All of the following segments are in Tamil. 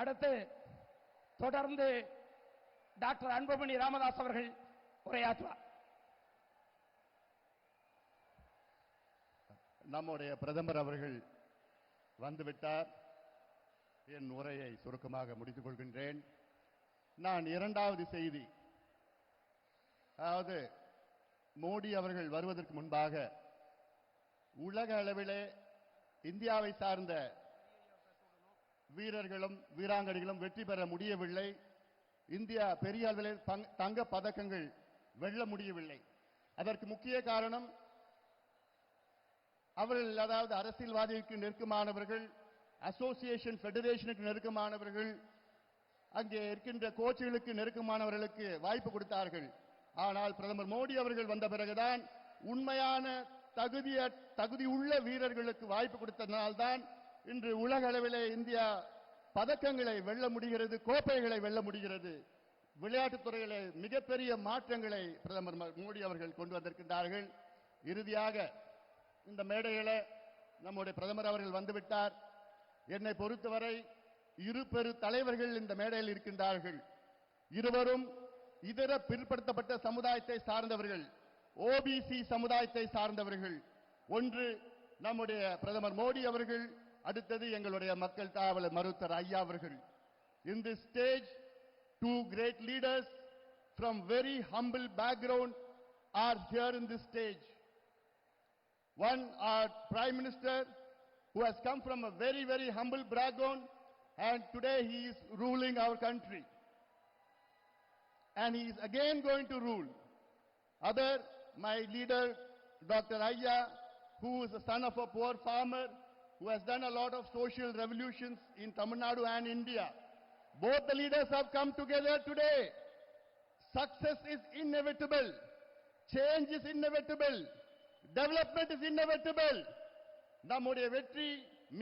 அடுத்து தொடர்ந்து டாக்டர் அன்புமணி ராமதாஸ் அவர்கள் உரையாற்றுவார். நம்முடைய பிரதமர் அவர்கள் வந்துவிட்டார். என் உரையை சுருக்கமாக முடித்துக் கொள்கின்றேன். நான் இரண்டாவது செய்தி, அதாவது மோடி அவர்கள் வருவதற்கு முன்பாக உலக அளவிலே இந்தியாவை சார்ந்த வீரர்களும் வீராங்கனைகளும் வெற்றி பெற முடியவில்லை. இந்தியா பெரிய அளவில் தங்க பதக்கங்கள் வெல்ல முடியவில்லை. அதற்கு முக்கிய காரணம் அவர்கள், அதாவது அரசியல்வாதிகளுக்கு நெருக்கமானவர்கள், அசோசியேஷன் ஃபெடரேஷனுக்கு நெருக்கமானவர்கள், அங்கே இருக்கின்ற கோச்சுகளுக்கு நெருக்கமானவர்களுக்கு வாய்ப்பு கொடுத்தார்கள். ஆனால் பிரதமர் மோடி அவர்கள் வந்த பிறகுதான் உண்மையான தகுதி உள்ள வீரர்களுக்கு வாய்ப்பு கொடுத்ததனால்தான் இன்று உலக அளவிலே இந்தியா பதக்கங்களை வெல்ல முடிகிறது, கோப்பைகளை வெல்ல முடிகிறது. விளையாட்டுத் துறையிலே மிகப்பெரிய மாற்றங்களை பிரதமர் மோடி அவர்கள் கொண்டு வந்திருக்கின்றார்கள். இறுதியாக இந்த மேடையில் நம்முடைய பிரதமர் அவர்கள் வந்துவிட்டார். என்னை பொறுத்தவரை இரு பெரு தலைவர்கள் இந்த மேடையில் இருக்கின்றார்கள். இருவரும் இதர பிற்படுத்தப்பட்ட சமுதாயத்தை சார்ந்தவர்கள், ஓபிசி சமுதாயத்தை சார்ந்தவர்கள். ஒன்று நம்முடைய பிரதமர் மோடி அவர்கள், அடுத்தது எங்களுடைய மக்கள் காவலர் மருத்துவர் ஐயா அவர்கள். In this stage, two great leaders from very humble background are here in this stage. One, our Prime Minister, who has come from a very, very humble background, and today he is ruling our country. And he is again going to rule. Other, my leader, Dr. Ayya, who is the son of a poor farmer, who has done a lot of social revolutions in Tamil Nadu and India. Both the leaders have come together today. Success is inevitable. Change is inevitable. Development is inevitable. நம்முடைய வெற்றி,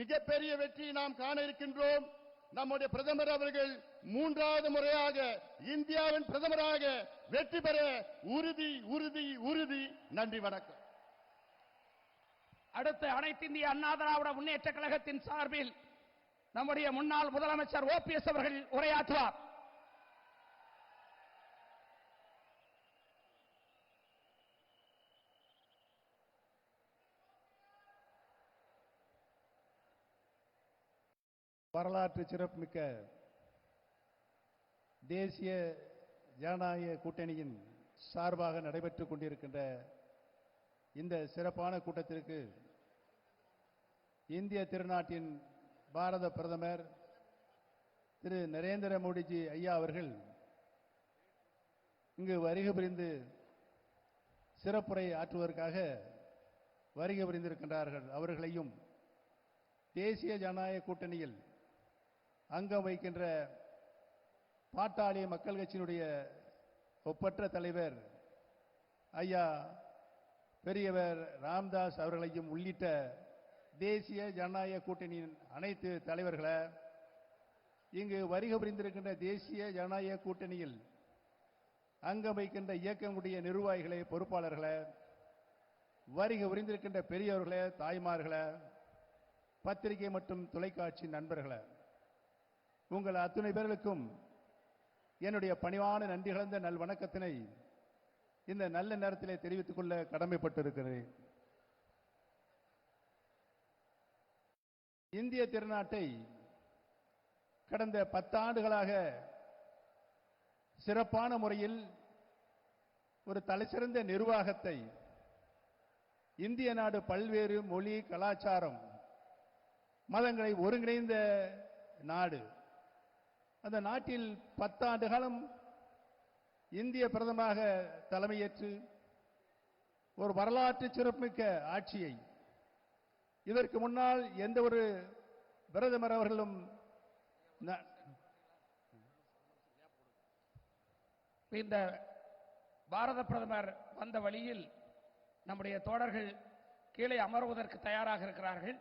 மிகப்பெரிய வெற்றி நாம் காண இருக்கின்றோம். நம்முடைய பிரதமர் அவர்கள் மூன்றாவது முறையாக இந்தியாவின் பிரதமராக வெற்றி பெற உறுதி உறுதி உறுதி. நன்றி, வணக்கம். அடுத்து அனைத்து இந்திய அண்ணா திராவிட முன்னேற்ற கழகத்தின் சார்பில் நம்முடைய முன்னாள் முதலமைச்சர் ஓபிஎஸ் அவர்கள் உரையாற்றுவார். வரலாற்று சிறப்புமிக்க தேசிய ஜனநாயக கூட்டணியின் சார்பாக நடைபெற்றுக் கொண்டிருக்கின்ற இந்த சிறப்பான கூட்டத்திற்கு இந்திய திருநாட்டின் பாரத பிரதமர் திரு நரேந்திர மோடிஜி ஐயா அவர்கள் இங்கு வருகை புரிந்து சிறப்புரை ஆற்றுவதற்காக வருகை புரிந்திருக்கின்றார்கள். அவர்களையும் தேசிய ஜனநாயக கூட்டணியில் அங்கம் வகிக்கின்ற பாட்டாளி மக்கள் கட்சியினுடைய ஒப்பற்ற தலைவர் ஐயா பெரியவர் ராம்தாஸ் அவர்களையும் உள்ளிட்ட தேசிய ஜனநாயக கூட்டணியின் அனைத்து தலைவர்களை, இங்கு வருகை புரிந்திருக்கின்ற தேசிய ஜனநாயக கூட்டணியில் அங்கம் வகிக்கின்ற இயக்கங்களுடைய நிர்வாகிகளே, பொறுப்பாளர்களை, வருகை புரிந்திருக்கின்ற பெரியவர்களே, தாய்மார்களே, பத்திரிகை மற்றும் தொலைக்காட்சி நண்பர்களே, உங்கள் அத்துணை பேர்களுக்கும் என்னுடைய பணிவான நன்றி கலந்த நல் வணக்கத்தினை இந்த நல்ல நேரத்திலே தெரிவித்துக் கொள்ள கடமைப்பட்டிருக்கிறேன். இந்திய திருநாட்டை கடந்த 10 ஆண்டுகளாக சிறப்பான முறையில் ஒரு தலைசிறந்த நிர்வாகத்தை, இந்திய நாடு பல்வேறு மொழி, கலாச்சாரம், மதங்களை ஒருங்கிணைந்த நாடு. அந்த நாட்டில் 10 ஆண்டு காலம் இந்திய பிரதமராக தலைமையேற்று ஒரு வரலாற்று சிறப்புமிக்க ஆட்சியை, இதற்கு முன்னால் எந்த ஒரு பிரதமர் அவர்களும் இந்த பாரத பிரதமர் வந்த வழியில் நம்முடைய தோழர்கள் கீழே அமர்வதற்கு தயாராக இருக்கிறார்கள்.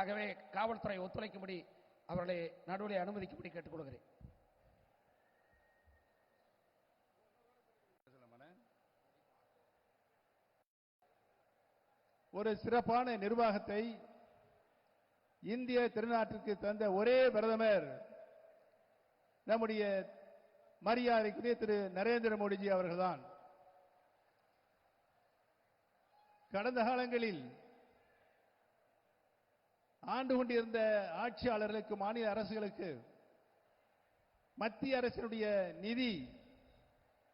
ஆகவே காவல்துறை ஒத்துழைக்கும்படி அவர்களை நடுவில் அனுமதிக்கும்படி கேட்டுக்கொள்கிறேன். ஒரு சிறப்பான நிர்வாகத்தை இந்திய திருநாட்டிற்கு தந்த ஒரே பிரதமர் நம்முடைய மரியாதைக்குரிய திரு நரேந்திர மோடிஜி அவர்கள்தான். கடந்த காலங்களில் ஆண்டு கொண்டிருந்த ஆட்சியாளர்களுக்கு, மாநில அரசுகளுக்கு மத்திய அரசினுடைய நிதி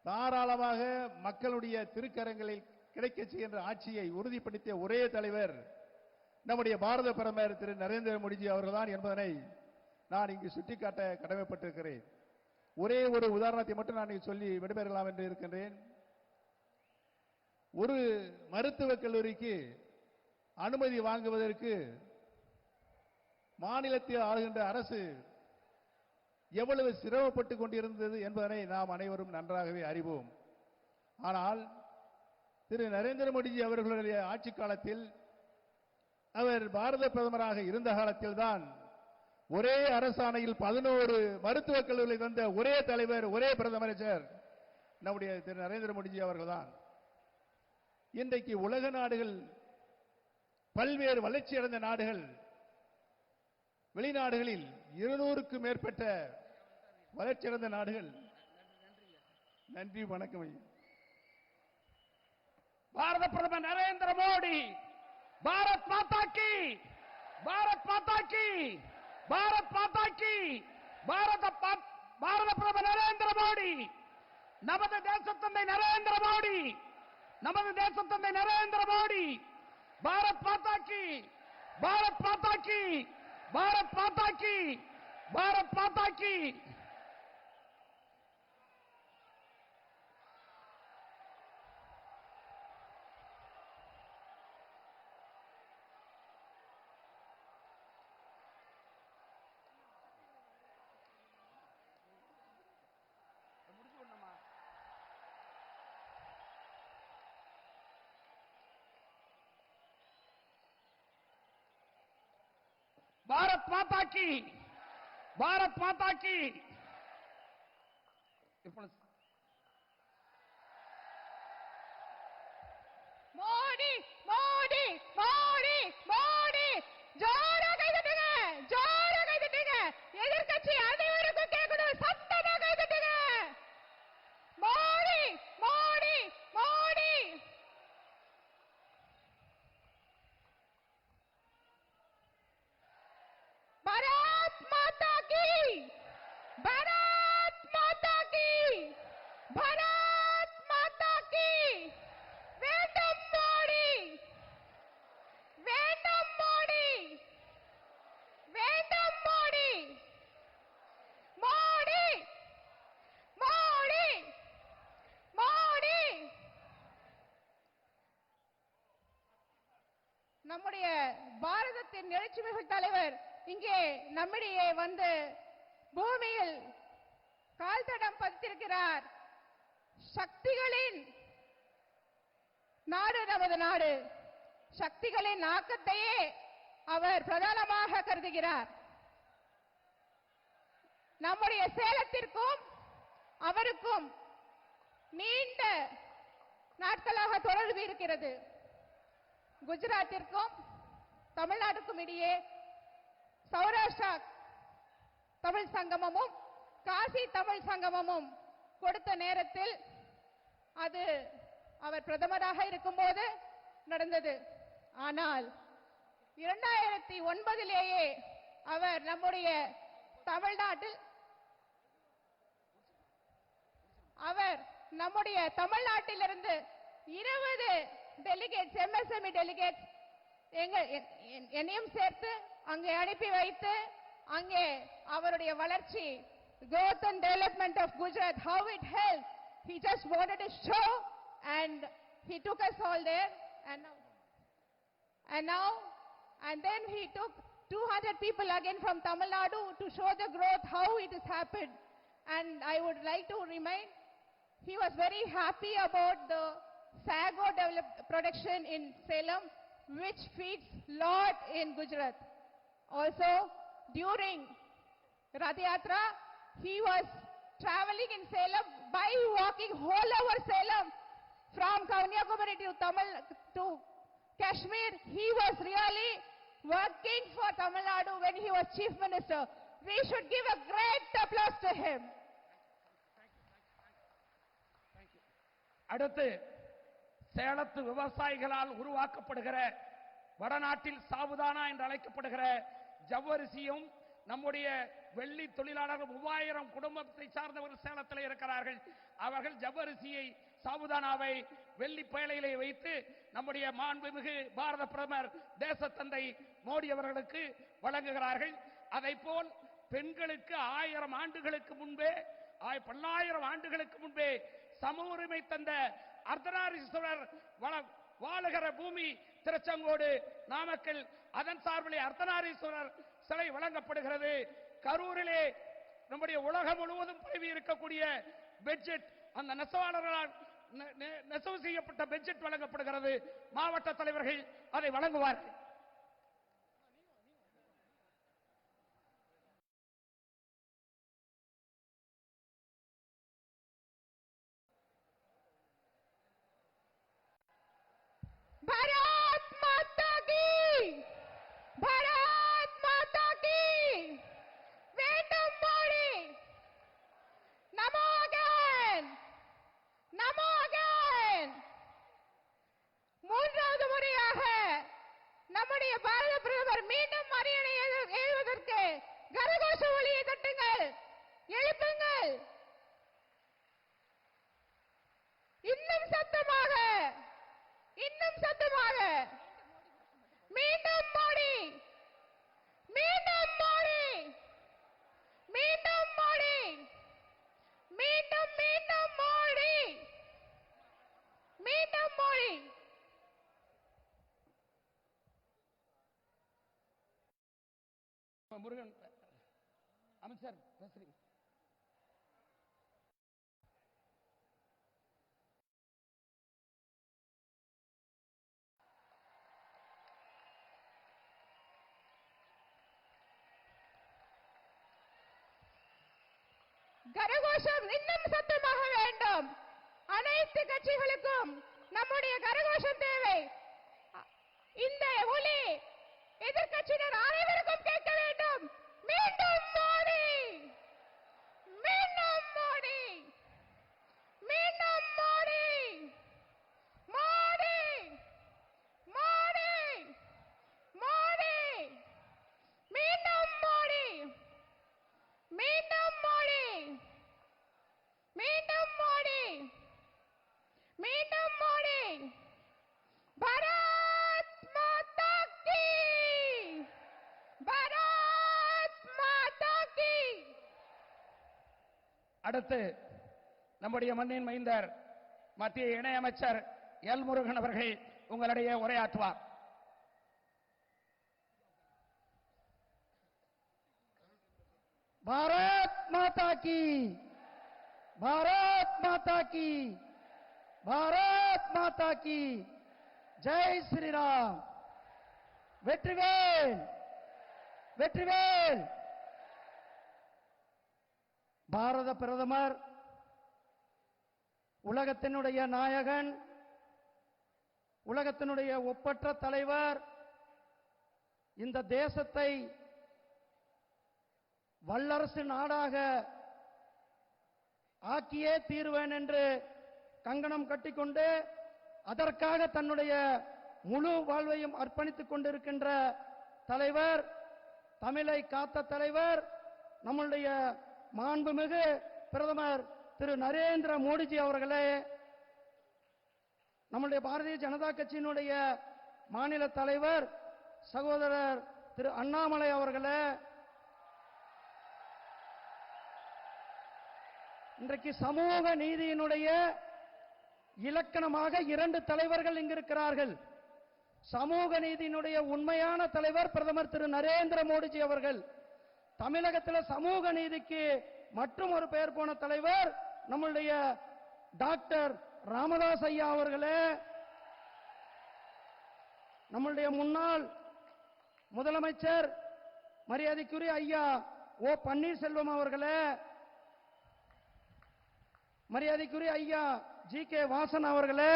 தாராளமாக மக்களுடைய திருக்கரங்களில் கிடைக்க செய்கின்ற ஆட்சியை உறுதிப்படுத்திய ஒரே தலைவர் நம்முடைய பாரத பிரதமர் திரு நரேந்திர மோடிஜி அவர்கள்தான் என்பதனை நான் இங்கு சுட்டிக்காட்ட கடமைப்பட்டிருக்கிறேன். ஒரே ஒரு உதாரணத்தை மட்டும் நான் சொல்லி விடைபெறலாம் என்று இருக்கின்றேன். ஒரு மருத்துவக் கல்லூரிக்கு அனுமதி வாங்குவதற்கு மாநிலத்தில் ஆளுகின்ற அரசு எவ்வளவு சிரமப்பட்டுக் கொண்டிருந்தது என்பதனை நாம் அனைவரும் நன்றாகவே அறிவோம். ஆனால் திரு நரேந்திர மோடிஜி அவர்களுடைய ஆட்சி காலத்தில், அவர் பாரத பிரதமராக இருந்த காலத்தில் தான் ஒரே அரசாணையில் 11 மருத்துவக் கல்லூரிகளை தந்த ஒரே தலைவர், ஒரே பிரதமர் நம்முடைய திரு நரேந்திர மோடிஜி அவர்கள்தான். இன்றைக்கு உலக நாடுகள், பல்வேறு வளர்ச்சியடைந்த நாடுகள், வெளிநாடுகளில் 200க்கும் மேற்பட்ட வளர்ச்சியடைந்த நாடுகள். நன்றி, வணக்கம் ஐயா. பாரத பிரதமர் நரேந்திர மோடி, பாரத் மாதா கி, பாரத் மாதா கி, பாரத் மாதா கி. பாரத பிரதமர் நரேந்திர மோடி, நமது தேசத்தந்தை நரேந்திர மோடி, நமது தேசத்தந்தை நரேந்திர மோடி. பாரத் மாதா கி, பாரத் மாதா கி, பாரத் மாதா கி, பாரத் மாதா கி. பாரத் மாதா கி, பாரத் மாதா கி. மோடி மோடி மோடி மோடி. ஜோரா கைதட்டுங்க, ஜோரா கைதட்டுங்க. எதிர்க்கட்சி அனைவருக்கும் கேட்கணும், சத்தமா கைதட்டுங்க. மோடி மோடி மோடி. பாரத் மாதா நம்முடைய பாரதத்தின் எழுச்சிமிகு தலைவர் இங்கே நம்மிடையே வந்து பூமியில் கால் தடம் பதித்திருக்கிறார். சக்திகளின் நாடு நமது நாடு. சக்திகளின் ஆக்கத்தையே அவர் பிரதானமாக கருதுகிறார். நம்முடைய சேலத்திற்கும் அவருக்கும் நீண்ட நாட்களாக தொடர்பு இருக்கிறது. குஜராத்திற்கும் தமிழ்நாட்டுக்கும் இடையே சௌராஷ்டிரா தமிழ் சங்கமமும் காசி தமிழ் சங்கமமும் கொடுத்த நேரத்தில் அது அவர் பிரதமராக இருக்கும்போது நடந்தது. ஆனால் 2009 அவர் நம்முடைய தமிழ்நாட்டிலிருந்து 20 டெலிகேட்ஸ் MSME டெலிகேட்ஸ் என்னையும் சேர்த்து அங்கே அனுப்பி வைத்து அங்கே அவருடைய வளர்ச்சி growth and development of Gujarat, how it helped. He just wanted to show and he took us all there and then he took 200 people again from Tamil Nadu to show the growth, how it has happened. And I would like to remind, he was very happy about the sago production in Salem, which feeds lot in Gujarat. Also, during Rath Yatra, he was traveling in Salem by walking all over Salem from Kanyakumari to Kashmir. He was really working for Tamil Nadu when he was Chief Minister. We should give a great applause to him. அடுத்து சேலத்து விவசாயிகளால் உருவாக்கப்படுகிற வடநாட்டில் சாவுதானா என்று அழைக்கப்படுகிற ஜவ்வரிசியும் நம்முடைய வெள்ளி தொழிலாளர்கள் 3000 குடும்பத்தை சார்ந்தவர்கள் சேலத்தில் இருக்கிறார்கள். அவர்கள் ஜவ்வரிசியை சாவுதானாவை வெள்ளி பேழையிலே வைத்து நம்முடைய மாண்புமிகு பாரத பிரதமர் தேசத்தந்தை மோடி அவர்களுக்கு வழங்குகிறார்கள். அதைப்போல் பெண்களுக்கு 1000 ஆண்டுகளுக்கு முன்பே 1000 ஆண்டுகளுக்கு முன்பே சம உரிமை தந்த அர்த்தநாரீஸ்வரர் வாழுகிற பூமி திருச்செங்கோடு நாமக்கல். அதன் சார்பிலே அர்த்தநாரீஸ்வரர் சிலை வழங்கப்படுகிறது. கரூரிலே நம்முடைய உலகம் முழுவதும் பரவி இருக்கக்கூடிய பெட்ஜெட், அந்த நெசவாளர்களால் நெசவு செய்யப்பட்ட பெட்ஜெட் வழங்கப்படுகிறது. மாவட்ட தலைவர்கள் அதை வழங்குவார்கள். भारत माता की, भारत माता की, வேண்டும் மோடி, நமோ again, நமோ again. மூன்றாவது முறையாக நம்முடைய பாரத பிரதமர் மீண்டும் அரியணை ஏறுவதற்கு கரகோஷ ஒலியை தட்டுங்கள், எழுப்புங்கள். இன்னும் சத்தமாக, இன்னும் சத்தமாக. மீண்டும் மோடி, மீண்டும் மோடி, மீண்டும் மோடி, மீண்டும் மீண்டும் மோடி, மீண்டும் மோடி. முருகன் அமைச்சர் பேசுறீங்க. கரகோஷம் இன்னும் சத்தமாக வேண்டும். அனைத்து கட்சிகளுக்கும் நம்முடைய கரகோஷம் தேவை. இந்த ஒலி எதிர்க்கட்சியினர் அனைவருக்கும் கேட்க வேண்டும். மீண்டும் மோடி, மீண்டும் மோடி, மீண்டும் மோடி, மோடி, மோடி, மோடி, மீண்டும் மோடி, மீண்டும் மோடி, மீண்டும் மோடி, மீண்டும் மோடி. பாரத் மாதா கி, பாரத் மாதா கி. அடுத்து நம்முடைய மண்ணின் மைந்தர் மத்திய இணையமைச்சர் எல் முருகன் அவர்கள் உங்களிடையே உரையாற்றுவார். பாரத் மாதா கி, பாரத் மாதா கி, பாரத் மாதா கி. ஜெய் ஸ்ரீராம். வெற்றிவேல், வெற்றிவேல். பாரத பிரதமர், உலகத்தினுடைய நாயகன், உலகத்தினுடைய ஒப்பற்ற தலைவர், இந்த தேசத்தை வல்லரசு நாடாக ஆக்கியே தீர்வேன் என்று கங்கணம் கட்டிக்கொண்டு அதற்காக தன்னுடைய முழு வாழ்வையும் அர்ப்பணித்துக் கொண்டிருக்கின்ற தலைவர், தமிழை காத்த தலைவர், நம்முடைய மாண்புமிகு பிரதமர் திரு நரேந்திர மோடிஜி அவர்களே, நம்முடைய பாரதிய ஜனதா கட்சியினுடைய மாநில தலைவர் சகோதரர் திரு அண்ணாமலை அவர்களே, இன்றைக்கு சமூக நீதியினுடைய இலக்கணமாக 2 தலைவர்கள் இங்கு இருக்கிறார்கள். சமூக நீதியினுடைய உண்மையான தலைவர் பிரதமர் திரு நரேந்திர மோடிஜி அவர்கள். தமிழகத்தில் சமூக நீதிக்கு மற்றும் ஒரு பெயர் போன தலைவர் நம்முடைய டாக்டர் ராமதாஸ் ஐயா அவர்களே, நம்முடைய முன்னாள் முதலமைச்சர் மரியாதைக்குரிய ஐயா ஓ பன்னீர்செல்வம் அவர்களே, மரியாதைக்குரிய ஐயா ஜி கே வாசன் அவர்களே,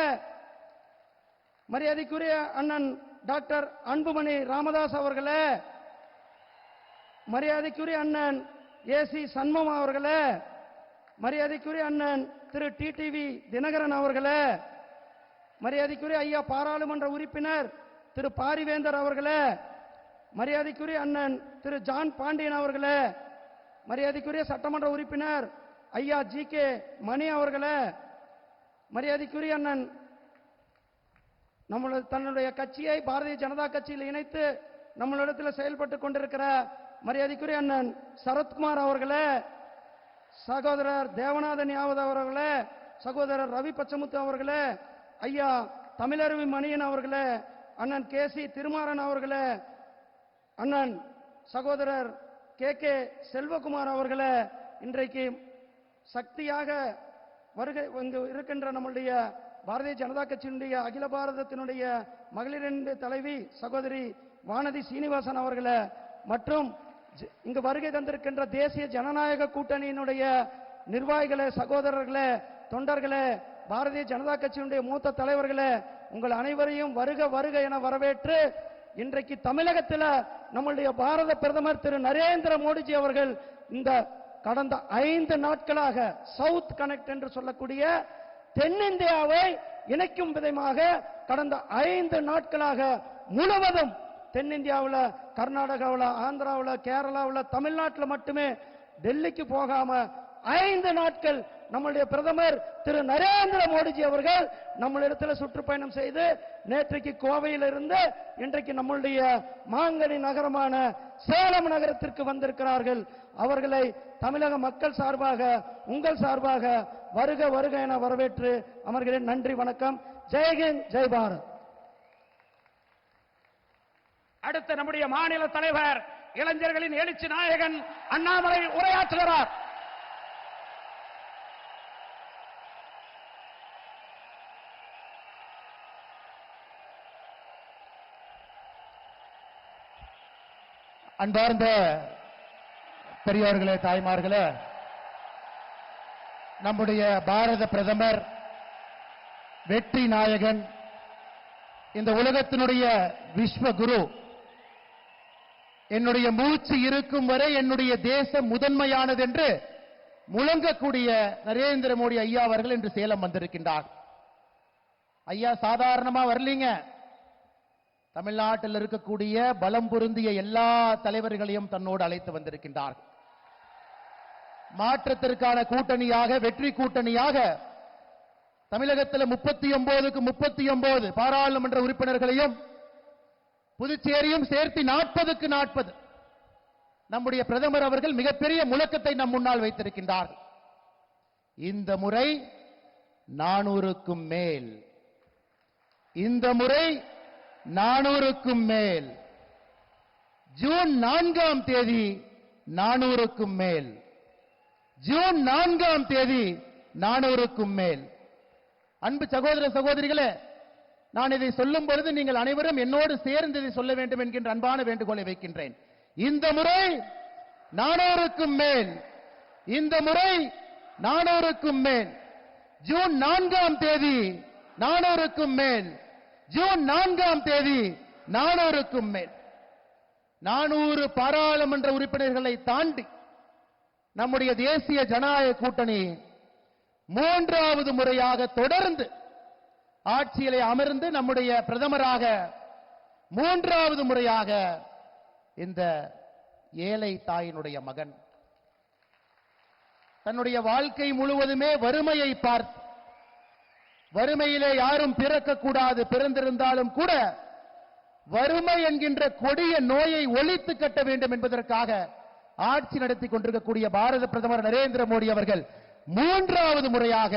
மரியாதைக்குரிய அண்ணன் டாக்டர் அன்புமணி ராமதாஸ் அவர்களே, மரியாதைக்குரிய அண்ணன் ஏசி சண்முகம் அவர்களே, மரியாதைக்குரிய அண்ணன் திரு டிடிவி தினகரன் அவர்களே, மரியாதைக்குரிய ஐயா பாராளுமன்ற உறுப்பினர் திரு பாரிவேந்தர் அவர்களே, மரியாதைக்குரிய அண்ணன் திரு ஜான் பாண்டியன் அவர்களே, மரியாதைக்குரிய சட்டமன்ற உறுப்பினர் ஐயா ஜி கே மணி அவர்களே, மரியாதைக்குரிய அண்ணன் தன்னுடைய கட்சியை பாரதிய ஜனதா கட்சியில் இணைத்து நம்மளிடத்தில் செயல்பட்டுக் கொண்டிருக்கிற மரியாதைக்குரிய அண்ணன் சரத்குமார் அவர்களே, சகோதரர் தேவநாதன் யாவத் அவர்களே, சகோதரர் ரவி பச்சமுத்து அவர்களே, ஐயா தமிழருவி மணியன் அவர்களே, அண்ணன் கே சி திருமாறன் அவர்களே, அண்ணன் சகோதரர் கே கே செல்வகுமார் அவர்களே, இன்றைக்கு சக்தியாக வருகை இங்கு இருக்கின்ற நம்முடைய பாரதிய ஜனதா கட்சியினுடைய அகில பாரதத்தினுடைய மகளிரின் தலைவி சகோதரி வானதி சீனிவாசன் அவர்களே, மற்றும் இங்கு வருகை தந்திருக்கின்ற தேசிய ஜனநாயக கூட்டணியினுடைய நிர்வாகிகளே, சகோதரர்களே, தொண்டர்களே, பாரதிய ஜனதா கட்சியினுடைய மூத்த தலைவர்களே, உங்கள் அனைவரையும் வருக வருக என வரவேற்று இன்றைக்கு தமிழகத்தில் நம்முடைய பாரத பிரதமர் திரு நரேந்திர மோடிஜி அவர்கள் இந்த கடந்த 5 நாட்களாக சவுத் கனெக்ட் என்று சொல்லக்கூடிய தென்னிந்தியாவை இணைக்கும் விதமாக கடந்த 5 நாட்களாக முழுவதும் தென்னிந்தியாவில், கர்நாடகாவில், ஆந்திராவில், கேரளாவில், தமிழ்நாட்டில் மட்டுமே டெல்லிக்கு போகாம 5 நாட்கள் நம்முடைய பிரதமர் திரு நரேந்திர மோடிஜி அவர்கள் நம்மளிடத்தில் சுற்றுப்பயணம் செய்து நேற்றைக்கு கோவையிலிருந்து இன்றைக்கு நம்முடைய மாங்கனி நகரமான சேலம் நகரத்திற்கு வந்திருக்கிறார்கள். அவர்களை தமிழக மக்கள் சார்பாக, உங்கள் சார்பாக வருக வருக என வரவேற்று அமர்கிறேன். நன்றி, வணக்கம். ஜெய்ஹிந்த், ஜெய் பாரத். அடுத்து நம்முடைய மாநில தலைவர், இளைஞர்களின் எழுச்சி நாயகன் அண்ணாமலை உரையாற்றுகிறார். அன்பார்ந்த பெரியோர்களே, தாய்மார்களே, நம்முடைய பாரத பிரதமர் வெற்றி நாயகன், இந்த உலகத்தினுடைய விஸ்வகுரு, என்னுடைய மூச்சு இருக்கும் வரை என்னுடைய தேசம் முதன்மையானது என்று முழங்கக்கூடிய நரேந்திர மோடி ஐயா அவர்கள் இன்று சேலம் வந்திருக்கின்றார். ஐயா சாதாரணமா வரலீங்க. தமிழ்நாட்டில் இருக்கக்கூடிய பலம் பொருந்திய எல்லா தலைவர்களையும் தன்னோடு அழைத்து வந்திருக்கின்றார். மாற்றத்திற்கான கூட்டணியாக, வெற்றி கூட்டணியாக தமிழகத்தில் 39க்கு 39 பாராளுமன்ற உறுப்பினர்களையும் புதுச்சேரியும் சேர்த்து 40க்கு 40 நம்முடைய பிரதமர் அவர்கள் மிகப்பெரிய முழக்கத்தை நம் முன்னால் வைத்திருக்கின்றார். இந்த முறை 400க்கும் மேல், இந்த முறை 400க்கும் மேல். ஜூன் 4ஆம் தேதி 400க்கும் மேல். ஜூன் 4ஆம் தேதி 400க்கும் மேல். அன்பு சகோதர சகோதரிகளே, நான் இதை சொல்லும் பொழுது நீங்கள் அனைவரும் என்னோடு சேர்ந்து இதை சொல்ல வேண்டும் என்கின்ற அன்பான வேண்டுகோளை வைக்கின்றேன். இந்த முறை 400க்கும் மேல், இந்த முறை 400க்கும் மேல். ஜூன் 4ஆம் தேதி 400க்கும் மேல், ஜூன் 4ஆம் தேதி 400க்கும் மேல். 400 பாராளுமன்ற உறுப்பினர்களை தாண்டி நம்முடைய தேசிய ஜனநாயக கூட்டணி 3வது முறையாக தொடர்ந்து ஆட்சியிலே அமர்ந்து நம்முடைய பிரதமராக 3வது முறையாக இந்த ஏழை தாயினுடைய மகன் தன்னுடைய வாழ்க்கை முழுவதுமே வறுமையை பார்த்து, வறுமையிலே யாரும் பிறக்கக்கூடாது, பிறந்திருந்தாலும் கூட வறுமை என்கின்ற கொடிய நோயை ஒழித்து கட்ட வேண்டும் என்பதற்காக ஆட்சி நடத்தி கொண்டிருக்கக்கூடிய பாரத பிரதமர் நரேந்திர மோடி அவர்கள் 3வது முறையாக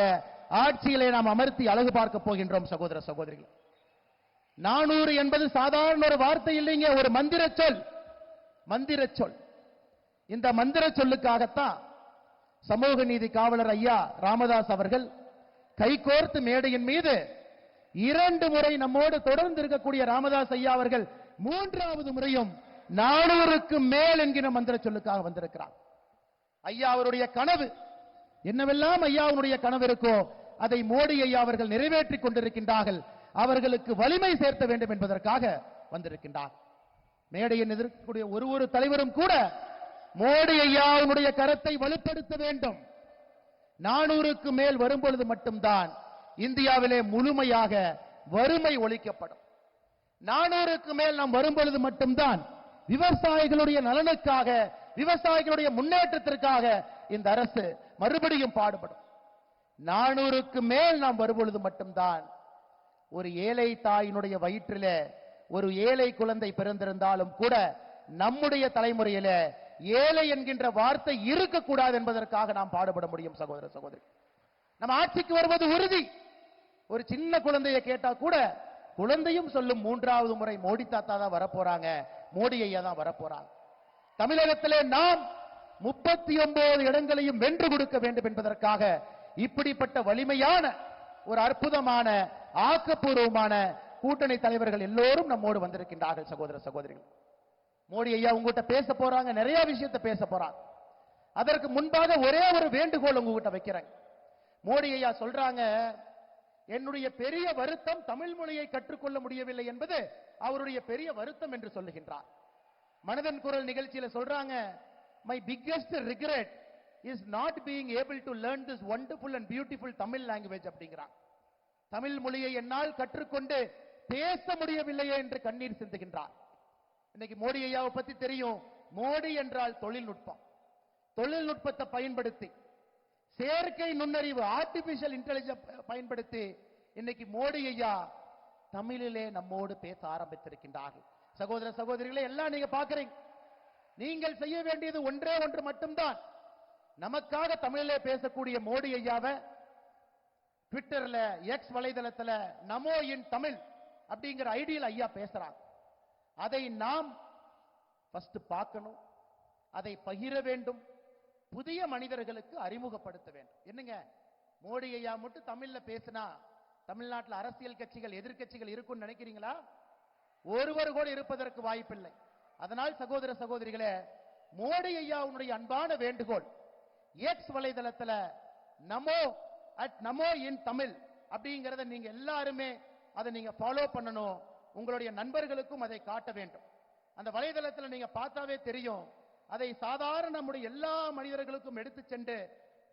ஆட்சியிலே நாம் அமர்த்தி அழகு பார்க்க போகின்றோம். சகோதர சகோதரிகள், 400 என்பது சாதாரண ஒரு வார்த்தை இல்லைங்க, ஒரு மந்திர சொல். மந்திர சொல். இந்த மந்திர சொல்லுக்காகத்தான் சமூக நீதி காவலர் ஐயா ராமதாஸ் அவர்கள் கைகோர்த்து மேடையின் மீது 2 முறை நம்மோடு தொடர்ந்து இருக்கக்கூடிய ராமதாஸ் ஐயா அவர்கள் 3வது முறையும் 400க்கு மேல் என்கிற மந்திர சொல்லுக்காக வந்திருக்கிறார். ஐயா அவருடைய கனவு என்னவெல்லாம் ஐயாவுடைய கனவு இருக்கோ அதை மோடி ஐயா அவர்கள் நிறைவேற்றிக் கொண்டிருக்கின்றார்கள். அவர்களுக்கு வலிமை சேர்த்த வேண்டும் என்பதற்காக வந்திருக்கின்றார். மேடையில் எதிர்க்கக்கூடிய ஒரு தலைவரும் கூட மோடி ஐயாவுடைய கரத்தை வலுப்படுத்த வேண்டும். 400க்கு மேல் வரும்பொழுது மட்டும்தான் இந்தியாவிலே முழுமையாக வறுமை ஒழிக்கப்படும். 400க்கு மேல் நாம் வரும்பொழுது மட்டும்தான் விவசாயிகளுடைய நலனுக்காக, விவசாயிகளுடைய முன்னேற்றத்திற்காக இந்த அரசு மறுபடியும் பாடுபடும். 400க்கு மேல் நாம் வரும்பொழுது மட்டும்தான் ஒரு ஏழை தாயினுடைய வயிற்றிலே ஒரு ஏழை குழந்தை பிறந்திருந்தாலும் கூட நம்முடைய தலைமுறையில ஏழை என்கின்ற வார்த்தை இருக்கக்கூடாது என்பதற்காக நாம் பாடுபட முடியும். சகோதர சகோதரி, நம்ம ஆட்சிக்கு வருவது உறுதி. ஒரு சின்ன குழந்தையை கேட்டா கூட குழந்தையும் சொல்லும் 3வது முறை மோடி தாத்தா தான் வரப்போறாங்க, மோடி ஐயா தான் வரப்போறாங்க. தமிழகத்திலே நாம் 39 இடங்களையும் வென்று கொடுக்க வேண்டும் என்பதற்காக இப்படிப்பட்ட வலிமையான ஒரு அற்புதமான ஆக்கப்பூர்வமான கூட்டணி தலைவர்கள் எல்லோரும் நம்மோடு வந்திருக்கின்றார்கள். சகோதர சகோதரிகள், மோடி ஐயா உங்ககிட்ட பேச போறாங்க, நிறைய விஷயத்தை பேச போறாங்க. அதற்கு முன்பாக ஒரே ஒரு வேண்டுகோள் உங்ககிட்ட வைக்கிறேன். மோடி ஐயா சொல்றாங்க, என்னுடைய பெரிய வருத்தம் தமிழ் மொழியை கற்றுக்கொள்ள முடியவில்லை என்பது அவருடைய பெரிய வருத்தம் என்று சொல்லுகின்றார். மனதின் குரல் நிகழ்ச்சியில சொல்றாங்க, my biggest regret is not being able to learn this wonderful and beautiful Tamil language அப்படிங்கிறார். தமிழ் மொழியை என்னால் கற்றுக்கொண்டு பேச முடியவில்லையே என்று கண்ணீர் சிந்துகின்றார். இன்னைக்கு மோடி ஐயாவை பத்தி தெரியும். மோடி என்றால் தொழில்நுட்பம். தொழில்நுட்பத்தை பயன்படுத்தி, செயற்கை நுண்ணறிவு ஆர்டிபிஷியல் இன்டெலிஜென்ஸ் பயன்படுத்தி இன்னைக்கு மோடி ஐயா தமிழிலே நம்மோடு பேச ஆரம்பித்திருக்கின்றார்கள். சகோதர சகோதரிகளை எல்லாம் நீங்க பாக்குறீங்க. நீங்கள் செய்ய வேண்டியது ஒன்றே ஒன்று மட்டும்தான். நமக்காக தமிழிலே பேசக்கூடிய மோடி ஐயாவை ட்விட்டர்ல, எக்ஸ் வலைதளத்துல நமோ இன் தமிழ் அப்படிங்கிற ஐடியில் ஐயா பேசுறாங்க. அதை நாம் ஃபர்ஸ்ட் பார்க்கணும், அதை பகிர வேண்டும், புதிய மனிதர்களுக்கு அறிமுகப்படுத்த வேண்டும். என்னங்க, மோடி ஐயா மட்டும் தமிழ்ல பேசினா தமிழ்நாட்டில் அரசியல் கட்சிகள், எதிர்கட்சிகள் இருக்கும்னு நினைக்கிறீங்களா? ஒருவர் கூட இருப்பதற்கு வாய்ப்பில்லை. அதனால் சகோதர சகோதரிகளே, மோடி ஐயாவுடைய அன்பான வேண்டுகோள், எக்ஸ் வலைதளத்துல நமோ இன் தமிழ் அப்படிங்கறத நீங்க எல்லாருமே அதை நீங்க ஃபாலோ பண்ணணும். உங்களுடைய நண்பர்களுக்கும் அதை காட்ட வேண்டும். அந்த வலைதளத்தில் நீங்க பார்த்தாவே தெரியும். அதை சாதாரண நம்முடைய எல்லா மனிதர்களுக்கும் எடுத்து சென்று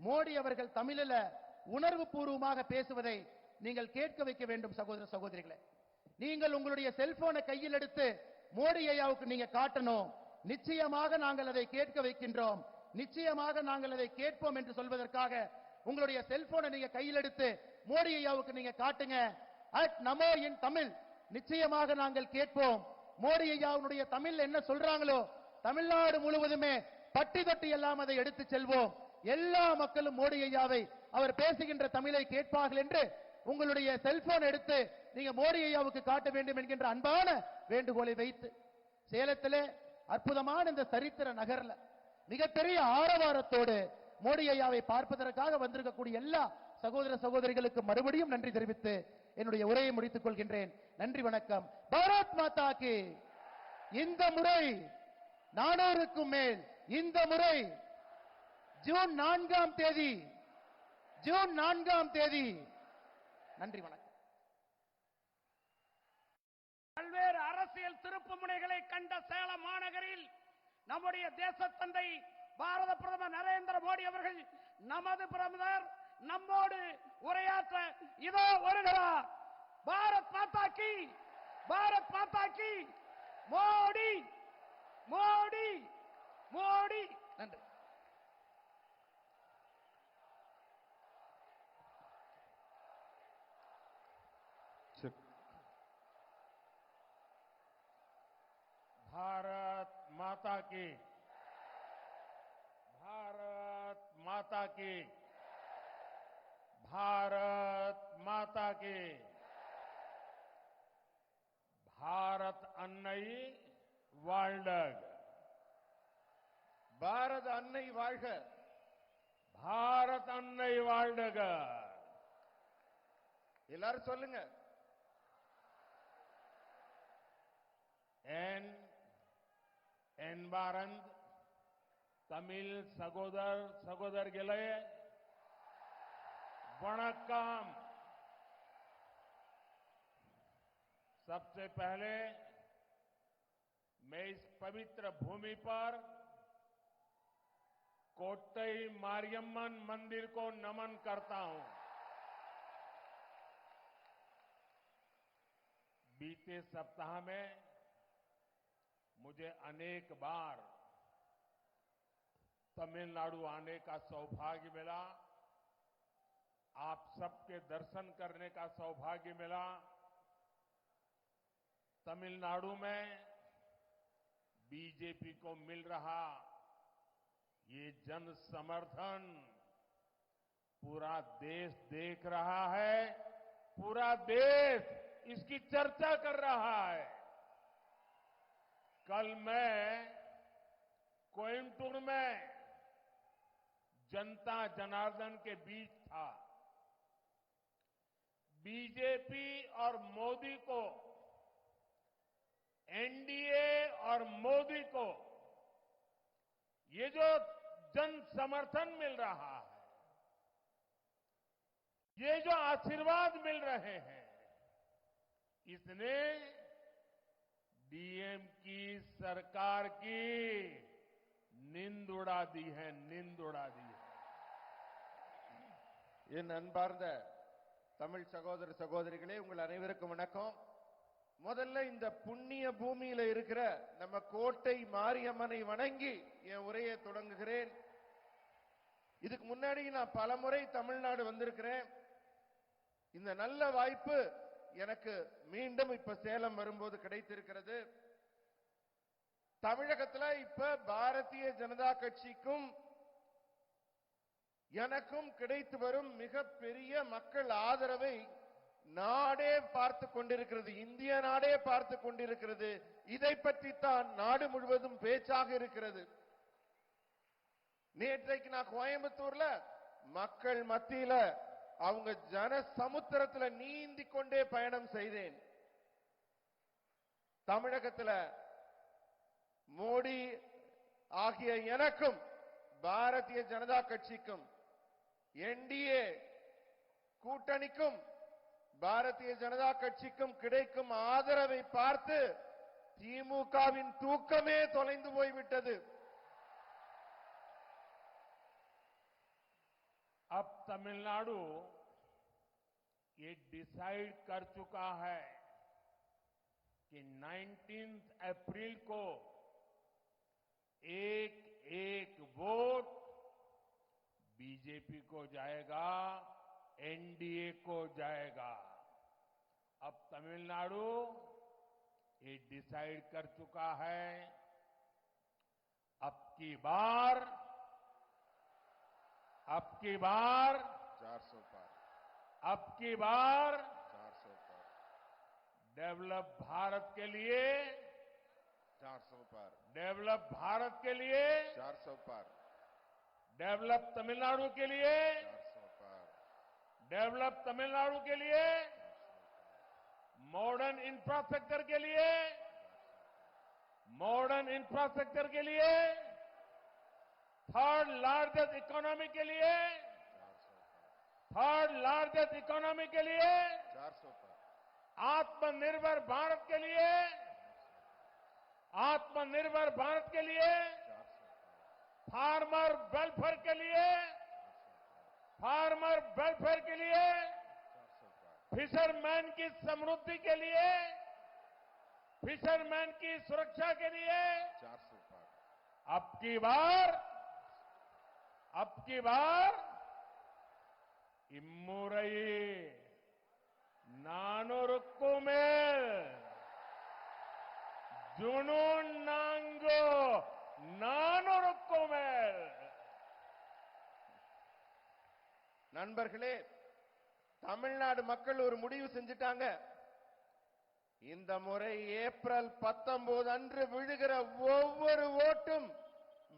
மோடி அவர்கள் தமிழில உணர்வு பூர்வமாக பேசுவதை நீங்கள் கேட்க வைக்க வேண்டும். சகோதர சகோதரிகளே, நீங்கள் உங்களுடைய செல்போனை கையில் எடுத்து மோடி ஐயாவுக்கு நீங்க காட்டணும். நிச்சயமாக நாங்கள் அதை கேட்க வைக்கின்றோம், நிச்சயமாக நாங்கள் அதை கேட்போம் என்று சொல்வதற்காக உங்களுடைய செல்போனை நீங்க கையில் எடுத்து மோடி ஐயாவுக்கு நீங்க காட்டுங்க. நமோ இன் தமிழ், நிச்சயமாக நாங்கள் கேட்போம். மோடி ஐயாவுடைய தமிழ் என்ன சொல்றாங்களோ தமிழ்நாடு முழுவதுமே பட்டி தொட்டி எல்லாம் அதை எடுத்து செல்வோம். எல்லா மக்களும் மோடி ஐயாவை அவர் பேசுகின்ற தமிழை கேட்பார்கள் என்று உங்களுடைய செல்போன் எடுத்து நீங்க மோடி ஐயாவுக்கு காட்ட வேண்டும் என்கின்ற அன்பான வேண்டுகோளை வைத்து, சேலத்திலே அற்புதமான இந்த சரித்திர நகர்ல மிகப்பெரிய ஆரவாரத்தோடு மோடி ஐயாவை பார்ப்பதற்காக வந்திருக்கக்கூடிய எல்லா சகோதர சகோதரிகளுக்கு மறுபடியும் நன்றி தெரிவித்து என்னுடைய உரையை முடித்துக் கொள்கின்றேன். நன்றி, வணக்கம். பாரத் மாதா கி. இந்த முறை 400க்கும் மேல், இந்த முறை ஜூன் 4ஆம் தேதி, ஜூன் 4ஆம் தேதி. நன்றி, வணக்கம். பல்வேறு அரசியல் திருப்புமுனைகளை கண்ட சேலம் மாநகரில் நம்முடைய தேசத்தந்தை பாரத பிரதமர் நரேந்திர மோடி அவர்கள், நமது பிரதமர் நம்மோடு உரையாற்ற இதோ வருகிறார். பாரத் மாதா கி, பாரத் மாதா கி. மோடி, மோடி, மோடி. நன்றி. भारत माता की, भारत माता की, भारत माता की. भारत अन्नै வாழ்க. பாரத அன்னை வாழ்க. பாரத் அன்னை வாழ்க. எல்லாரும் சொல்லுங்க. என்பாரந்த் தமிழ் சகோதர சகோதரிகளே, वणक्कम. सबसे पहले मैं इस पवित्र भूमि पर कोट्टई मारियम्मन मंदिर को नमन करता हूं. बीते सप्ताह में मुझे अनेक बार तमिलनाडु आने का सौभाग्य मिला, आप सबके दर्शन करने का सौभाग्य मिला. तमिलनाडु में बीजेपी को मिल रहा ये जन समर्थन पूरा देश देख रहा है, पूरा देश इसकी चर्चा कर रहा है. कल मैं कोयम्बटूर में जनता जनार्दन के बीच था. बीजेपी और मोदी को, एनडीए और मोदी को ये जो जन समर्थन मिल रहा है, ये जो आशीर्वाद मिल रहे हैं, इसने डीएम की सरकार की नींद उड़ा दी है, नींद उड़ा दी है. என் அன்பார்ந்த தமிழ் சகோதர சகோதரிகளே, உங்கள் அனைவருக்கும் வணக்கம். முதல்ல இந்த புண்ணிய பூமியில இருக்கிற நம்ம கோட்டை மாரியம்மனை வணங்கி என் உரையை தொடங்குகிறேன். இதுக்கு முன்னாடி நான் பலமுறை தமிழ்நாடு வந்திருக்கிறேன். இந்த நல்ல வாய்ப்பு எனக்கு மீண்டும் இப்ப சேலம் வரும்போது கிடைத்திருக்கிறது. தமிழகத்துல இப்ப பாரதிய ஜனதா கட்சிக்கும் எனக்கும் கிடைத்து வரும் மிகப்பெரிய மக்கள் ஆதரவை நாடே பார்த்து கொண்டிருக்கிறது, இந்திய நாடே பார்த்து கொண்டிருக்கிறது. இதை பற்றி தான் நாடு முழுவதும் பேச்சாக இருக்கிறது. நேற்றைக்கு நான் கோயம்புத்தூர்ல மக்கள் மத்தியில அவங்க ஜன சமுத்திரத்துல நீந்தி கொண்டே பயணம் செய்தேன். தமிழகத்துல மோடி ஆகிய எனக்கும் பாரதிய ஜனதா கட்சிக்கும் என்டிஏ கூட்டணிக்கும் பாரதிய ஜனதா கட்சிக்கும் கிடைக்கும் ஆதரவை பார்த்து திமுகவின் தூக்கமே தொலைந்து போய்விட்டது. अब तमिलनाडु ये डिसाइड कर चुका है कि 19 अप्रैल को एक एक वोट बीजेपी को जाएगा, एनडीए को जाएगा. अब तमिलनाडु ये डिसाइड कर चुका है, अब की बार 400 पार, अब की बार 400 पार. डेवलप भारत के लिए 400 पार, डेवलप भारत के लिए, 400 पार, डेवलप तमिलनाडु के लिए, 400 पार, डेवलप तमिलनाडु के लिए, मॉडर्न इंफ्रास्ट्रक्चर के लिए, मॉडर्न इंफ्रास्ट्रक्चर के लिए, थर्ड लार्जेस्ट इकोनॉमी के लिए, थर्ड लार्जेस्ट इकोनॉमी के लिए, 400 पार, आत्मनिर्भर भारत के लिए, आत्मनिर्भर भारत के लिए, 400 पार, फार्मर वेलफेयर के लिए, फार्मर वेलफेयर के लिए, 400 पार, फिशरमैन की समृद्धि के लिए, फिशरमैन की सुरक्षा के लिए 400 पार, अब की बार इम्मुरई नानूरुक्कुमेल जुनून नांगो नानूरुक्कुमेल. நண்பர்களே, தமிழ்நாடு மக்கள் ஒரு முடிவு செஞ்சிட்டாங்க. இந்த முறை ஏப்ரல் 19 அன்று விழுகிற ஒவ்வொரு ஓட்டும்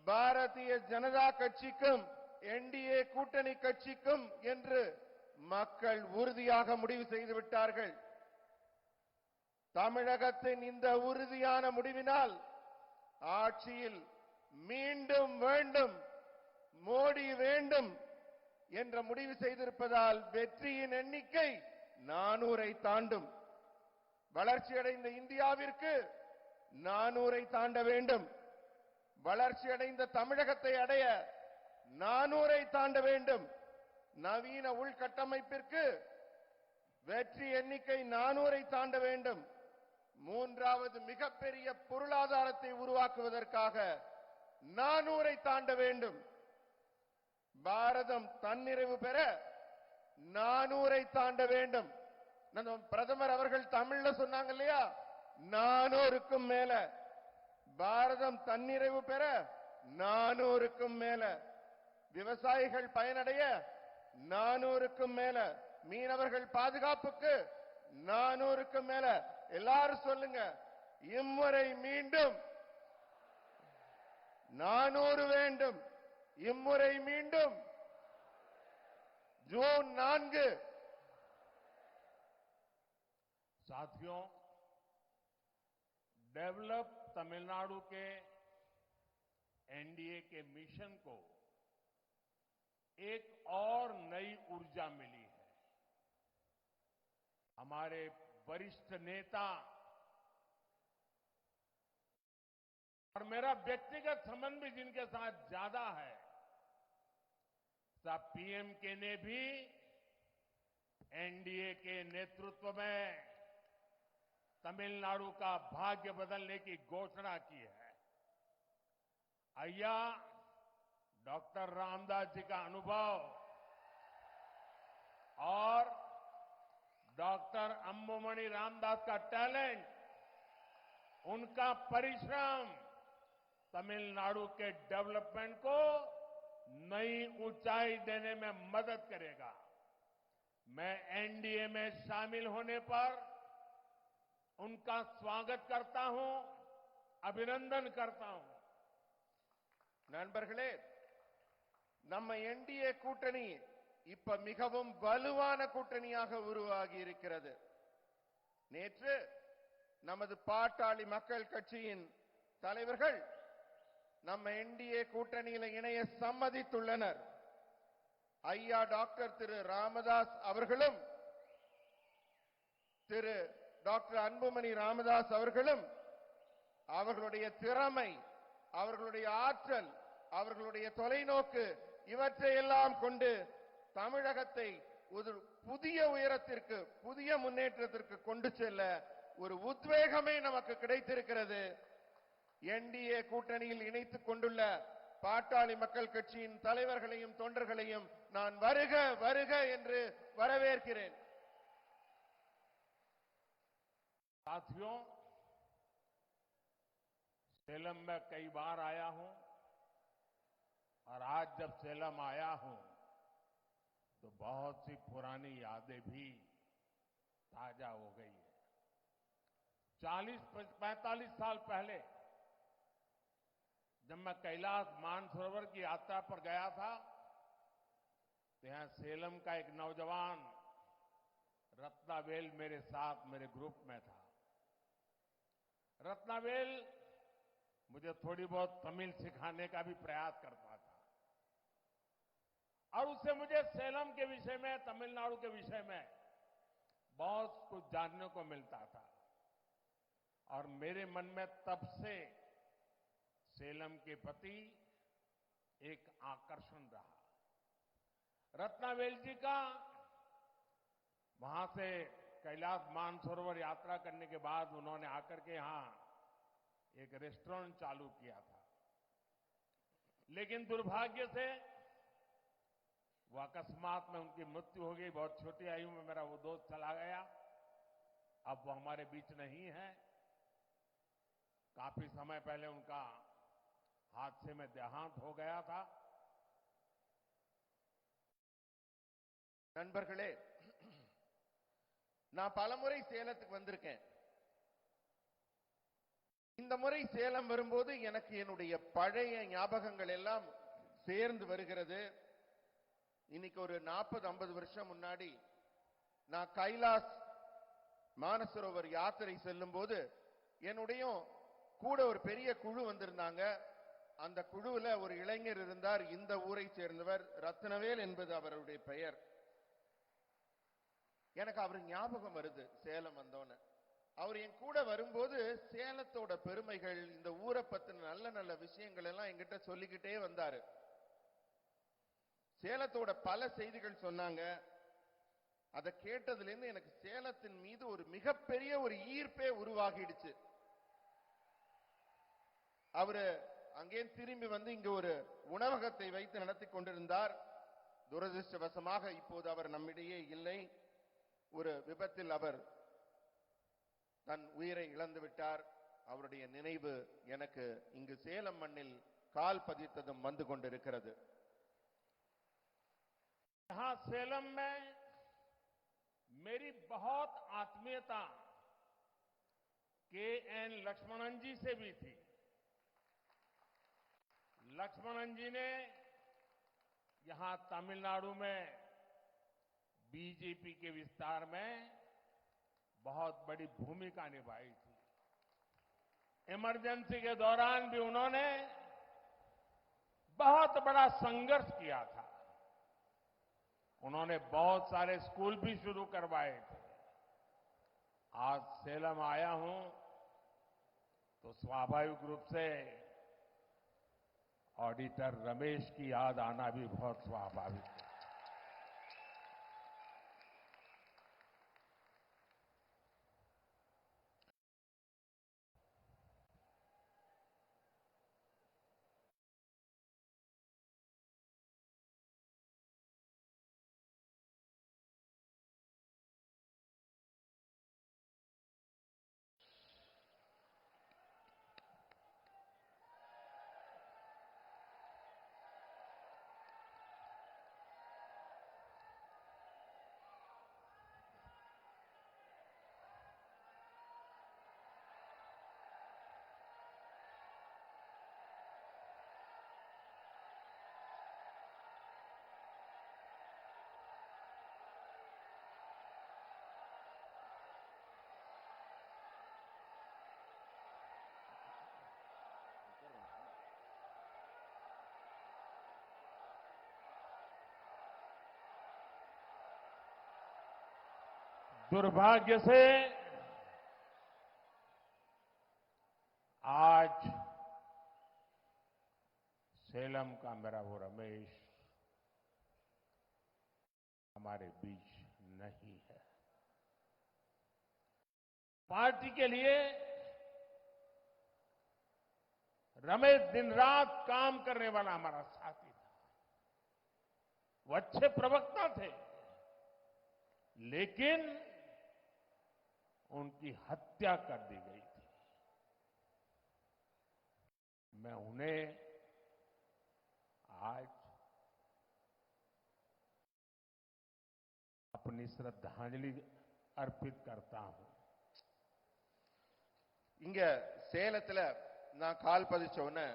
பாரதிய ஜனதா கட்சிக்கும் என்டிஏ கூட்டணி கட்சிக்கும் என்று மக்கள் உறுதியாக முடிவு செய்து விட்டார்கள். தமிழகத்தின் இந்த உறுதியான முடிவினால் ஆட்சியில் மீண்டும் வேண்டும், மோடி வேண்டும் என்ற முடிவு செய்திருப்பதால் வெற்றியின் எண்ணிக்கை 400-ஐ தாண்டும். வளர்ச்சியடைந்த இந்தியாவிற்கு 400-ஐ தாண்ட வேண்டும். வளர்ச்சியடைந்த தமிழகத்தை அடைய 400-ஐ தாண்ட வேண்டும். நவீன உள்கட்டமைப்பிற்கு வெற்றி எண்ணிக்கை 400-ஐ தாண்ட வேண்டும். மூன்றாவது மிகப்பெரிய பொருளாதாரத்தை உருவாக்குவதற்காக 400-ஐ தாண்ட வேண்டும். பாரதம் தன்னிறைவு பெற 400-ஐ தாண்ட வேண்டும். நம்ம பிரதமர் அவர்கள் தமிழ்ல சொன்னாங்க இல்லையா, 400க்கும் மேல. பாரதம் தன்னிறைவு பெற 400க்கும் மேல. விவசாயிகள் பயனடைய 400க்கும் மேல. மீனவர்கள் பாதுகாப்புக்கு 400க்கும் மேல. எல்லாரும் சொல்லுங்க, இம்முறை மீண்டும் 400 வேண்டும். இம்முறை மீண்டும் ஜூன் 4. साथियों, डेवलप तमिलनाडु के एनडीए के मिशन को एक और नई ऊर्जा मिली है. हमारे वरिष्ठ नेता और मेरा व्यक्तिगत संबंध भी जिनके साथ ज्यादा है, सब पीएमके ने भी एनडीए के नेतृत्व में तमिलनाडु का भाग्य बदलने की घोषणा की है. अय्या डॉक्टर रामदास जी का अनुभव और डॉक्टर अंबुमणि रामदास का टैलेंट, उनका परिश्रम तमिलनाडु के डेवलपमेंट को नई ऊंचाई देने में मदद करेगा. मैं एनडीए में शामिल होने पर उनका स्वागत करता हूं, अभिनंदन करता हूं. நண்பர்களே, நம்ம என்டிஏ கூட்டணி இப்ப மிகவும் வலுவான கூட்டணியாக உருவாகி இருக்கிறது. நேற்று நமது பாட்டாளி மக்கள் கட்சியின் தலைவர்கள் நம்ம என்டிஏ கூட்டணியில இணைய சம்மதித்துள்ளனர். ஐயா டாக்டர் திரு ராமதாஸ் அவர்களும் திரு டாக்டர் அன்புமணி ராமதாஸ் அவர்களும் அவர்களுடைய திறமை, அவர்களுடைய ஆற்றல், அவர்களுடைய தொலைநோக்கு இவற்றையெல்லாம் கொண்டு தமிழகத்தை ஒரு புதிய உயரத்திற்கு, புதிய முன்னேற்றத்திற்கு கொண்டு செல்ல ஒரு உத்வேகமே நமக்கு கிடைத்திருக்கிறது. என்டிஏ கூட்டணியில் இணைத்துக் கொண்டுள்ள பாட்டாளி மக்கள் கட்சியின் தலைவர்களையும் தொண்டர்களையும் நான் வருக வருக என்று வரவேற்கிறேன். साथियों, सेलम में कई बार आया हूं और आज जब सेलम आया हूं तो बहुत सी पुरानी यादें भी ताजा हो गई है. 40-45 साल पहले जब मैं कैलाश मानसरोवर की यात्रा पर गया था तो यहां सेलम का एक नौजवान रत्नावेल मेरे साथ मेरे ग्रुप में था। रत्नावेल मुझे थोड़ी बहुत तमिल सिखाने का भी प्रयास करता था और उससे मुझे सेलम के विषय में, तमिलनाडु के विषय में बहुत कुछ जानने को मिलता था और मेरे मन में तब से सेलम के प्रति एक आकर्षण रहा। रत्नावेल जी का वहां से कैलाश मानसरोवर यात्रा करने के बाद उन्होंने आकर के यहां एक रेस्टोरेंट चालू किया था, लेकिन दुर्भाग्य से वो अकस्मात में उनकी मृत्यु हो गई। बहुत छोटी आयु में मेरा वो दोस्त चला गया। अब वो हमारे बीच नहीं है। काफी समय पहले उनका हादसे में देहांत हो गया था। நண்பர்களே, நான் பலமுறை சேலத்துக்கு வந்திருக்கேன். இந்த முறை சேலம் வரும்போது எனக்கு என்னுடைய பழைய ஞாபகங்கள் எல்லாம் சேர்ந்து வருகிறது. இன்னைக்கு ஒரு 40-50 வருஷம் முன்னாடி நான் கைலாஸ் மானசரோவர் யாத்திரை செல்லும் போது என்னுடைய கூட ஒரு பெரிய குழு வந்திருந்தாங்க. அந்த குழுவுல ஒரு இளைஞர் இருந்தார். இந்த ஊரை சேர்ந்தவர், ரத்னவேல் என்பது அவருடைய பெயர். எனக்கு அவர் ஞாபகம் வருது சேலம் வந்தோன்னு. அவர் என் கூட வரும்போது சேலத்தோட பெருமைகள், இந்த ஊரை பத்தின நல்ல நல்ல விஷயங்கள் எல்லாம் என்கிட்ட சொல்லிக்கிட்டே வந்தாரு. சேலத்தோட பல செய்திகள் சொன்னாங்க. அதை கேட்டதுல இருந்து எனக்கு சேலத்தின் மீது ஒரு மிகப்பெரிய ஒரு ஈர்ப்பே உருவாகிடுச்சு. அவரு அங்கே திரும்பி வந்து இங்க ஒரு உணவகத்தை வைத்து நடத்தி கொண்டிருந்தார். துரதிருஷ்டவசமாக இப்போது அவர் நம்மிடையே இல்லை. ஒரு விபத்தில் அவர் தன் உயிரை இழந்து விட்டார். அவருடைய நினைவு எனக்கு இங்கு சேலம் மண்ணில் கால் பதித்ததும் வந்து கொண்டிருக்கிறது. यहां सेलम में मेरी बहुत आत्मीयता के.एन. लक्ष्मणन जी से भी थी। लक्ष्मणन जी ने यहां तमिलनाडु में बीजेपी के विस्तार में बहुत बड़ी भूमिका निभाई थी। इमरजेंसी के दौरान भी उन्होंने बहुत बड़ा संघर्ष किया था। उन्होंने बहुत सारे स्कूल भी शुरू करवाए थे। आज सेलम आया हूं तो स्वाभाविक रूप से ऑडिटर रमेश की याद आना भी बहुत स्वाभाविक है। दुर्भाग्य से आज सेलम का मेरा वो रमेश हमारे बीच नहीं है। पार्टी के लिए रमेश दिन रात काम करने वाला हमारा साथी था। वो अच्छे प्रवक्ता थे, लेकिन उनकी हत्या कर दी गई थी। मैं उन्हें आज अपनी श्रद्धांजलि अर्पित करता हूं। இங்க சேலத்துல நான் கால் பதிச்ச உடனே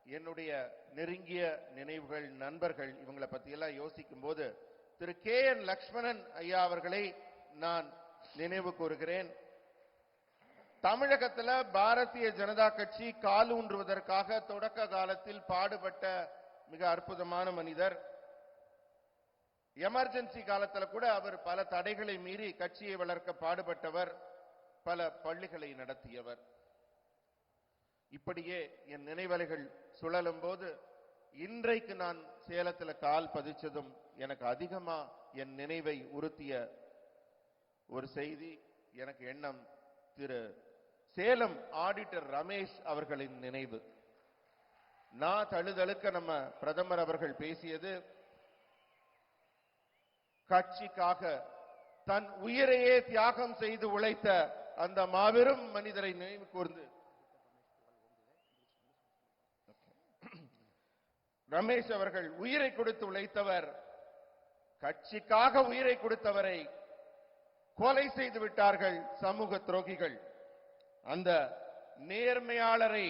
என்னுடைய நெருங்கிய நினைவுகள், நண்பர்கள், இவங்களை பத்தி எல்லாம் யோசிக்கும் போது திரு கே என் லக்ஷ்மணன் ஐயா அவர்களை நான் நினைவு கூறுகிறேன். தமிழகத்துல பாரதிய ஜனதா கட்சி காலூன்றுவதற்காக தொடக்க காலத்தில் பாடுபட்ட மிக அற்புதமான மனிதர். எமர்ஜென்சி காலத்துல கூட அவர் பல தடைகளை மீறி கட்சியை வளர்க்க பாடுபட்டவர், பல பள்ளிகளை நடத்தியவர். இப்படியே என் நினைவலைகள் சுழலும் போது இன்றைக்கு நான் சேலத்துல கால் பதிச்சதும் எனக்கு அதிகமா என் நினைவை உறுத்திய ஒரு செய்தி, எனக்கு எண்ணம் திரு சேலம் ஆடிட்டர் ரமேஷ் அவர்களின் நினைவு. நான் தழுதழுக்க நம்ம பிரதமர் அவர்கள் பேசியது, கட்சிக்காக தன் உயிரையே தியாகம் செய்து உழைத்த அந்த மாபெரும் மனிதரை நினைவு கூர்ந்து ரமேஷ் அவர்கள் உயிரை கொடுத்து உழைத்தவர், கட்சிக்காக உயிரை கொடுத்தவரை கொலை செய்து விட்டார்கள் சமூக துரோகிகள். அந்த நேர்மையாளரை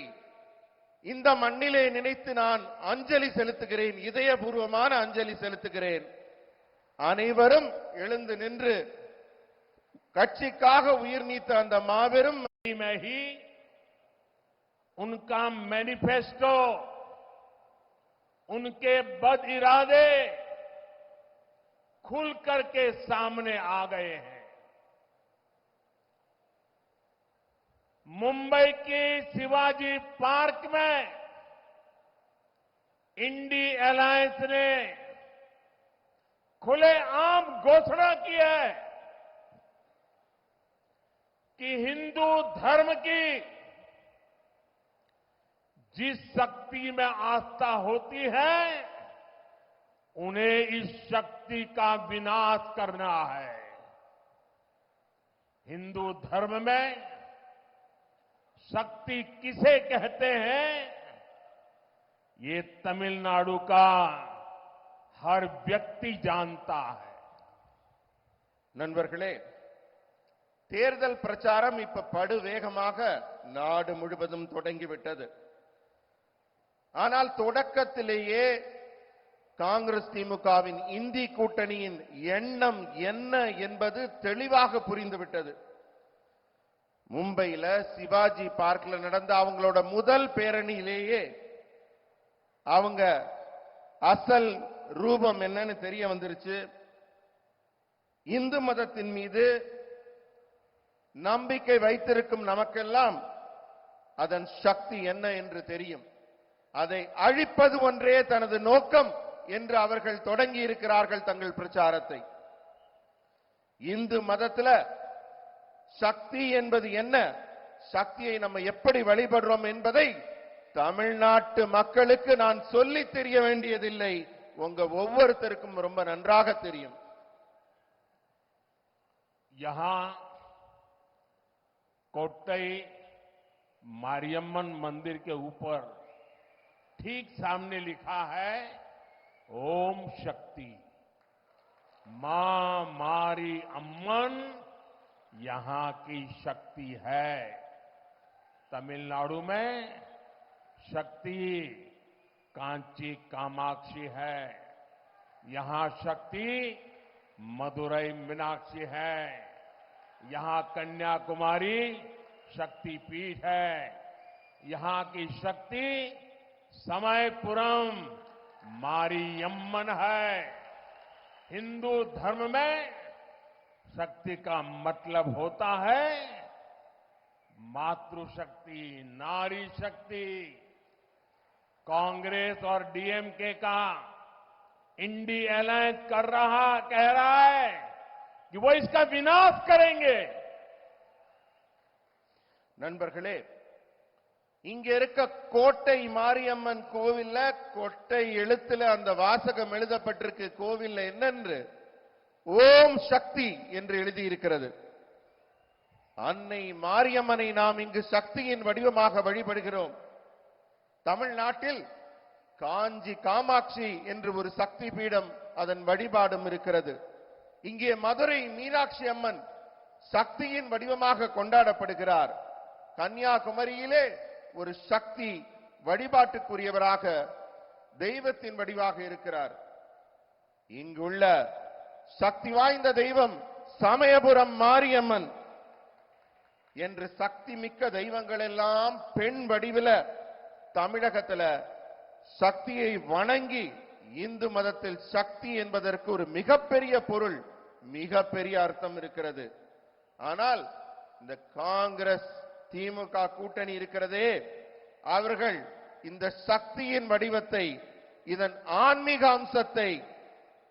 இந்த மண்ணிலே நினைத்து நான் அஞ்சலி செலுத்துகிறேன், இதயபூர்வமான அஞ்சலி செலுத்துகிறேன். அனைவரும் எழுந்து நின்று கட்சிக்காக உயிர் நீத்த அந்த மாபெரும் में ही उनका मैनिफेस्टो, उनके बद इरादे खुल करके सामने आ गए हैं। मुंबई की शिवाजी पार्क में इंडी अलायंस ने खुलेआम घोषणा की है कि हिंदू धर्म की जिस शक्ति में आस्था होती है उन्हें इस शक्ति का विनाश करना है। हिंदू धर्म में शक्ति किसे कहते हैं, ये तमिलनाडु का हर व्यक्ति जानता है। நண்பர்களே, தேர்தல் பிரச்சாரம் இப்ப படு வேகமாக நாடு முழுவதும் தொடங்கிவிட்டது. ஆனால் தொடக்கத்திலேயே காங்கிரஸ் திமுகவின் இந்தி கூட்டணியின் எண்ணம் என்ன என்பது தெளிவாக புரிந்துவிட்டது. மும்பையில சிவாஜி பார்க்ல நடந்த அவங்களோட முதல் பேரணியிலேயே அவங்க அசல் ரூபம் என்னன்னு தெரிய வந்துருச்சு. இந்து மதத்தின் மீது நம்பிக்கை வைத்திருக்கும் நமக்கெல்லாம் அதன் சக்தி என்ன என்று தெரியும். அதை அழிப்பது ஒன்றே தனது நோக்கம் என்று அவர்கள் தொடங்கி இருக்கிறார்கள் தங்கள் பிரச்சாரத்தை. இந்து மதத்துல சக்தி என்பது என்ன, சக்தியை நம்ம எப்படி வழிபடுறோம் என்பதை தமிழ்நாட்டு மக்களுக்கு நான் சொல்லி தெரிய வேண்டியதில்லை, உங்க ஒவ்வொருத்தருக்கும் ரொம்ப நன்றாக தெரியும். यहां कोट्टई मारियम्मन मंदिर के ऊपर ठीक सामने लिखा है ओम शक्ति। मां मारी अम्मन यहां की शक्ति है। तमिलनाडु में शक्ति कांची कामाक्षी है, यहां शक्ति मदुरई मीनाक्षी है, यहां कन्याकुमारी शक्तिपीठ है, यहां की शक्ति समयपुरम मारियम्मन है। हिंदू धर्म में शक्ति का मतलब होता है मातृशक्ति, नारी शक्ति। कांग्रेस और डीएमके का इंडी अलायंस कह रहा है कि वो इसका विनाश करेंगे। நண்பர்களே, இங்க இருக்க கோட்டை மாரியம்மன் கோவில்ல கொட்டை எழுத்துல அந்த வாசகம் எழுதப்பட்டிருக்கு. கோவில்ல என்னென்று ஓம் சக்தி என்று எழுதி இருக்கிறது. அன்னை மாரியம்மனை நாம் இங்கு சக்தியின் வடிவமாக வழிபடுகிறோம். தமிழ்நாட்டில் காஞ்சி காமாட்சி என்று ஒரு சக்தி பீடம், அதன் வழிபாடும் இருக்கிறது. இங்கே மதுரை மீனாட்சி அம்மன் சக்தியின் வடிவமாக கொண்டாடப்படுகிறார். கன்னியாகுமரியிலே ஒரு சக்தி வழிபாட்டுக்குரியவராக தெய்வத்தின் வடிவாக இருக்கிறார். இங்குள்ள சக்தி வாய்ந்த தெய்வம் சமயபுரம் மாரியம்மன் என்று சக்தி மிக்க தெய்வங்கள் எல்லாம் பெண் வடிவில தமிழகத்துல சக்தியை வணங்கி இந்து மதத்தில் சக்தி என்பதற்கு ஒரு மிகப்பெரிய பொருள், மிகப்பெரிய அர்த்தம் இருக்கிறது. ஆனால் இந்த காங்கிரஸ் திமுக கூட்டணி இருக்கிறதே, அவர்கள் இந்த சக்தியின் வடிவத்தை, இதன் ஆன்மீக அம்சத்தை,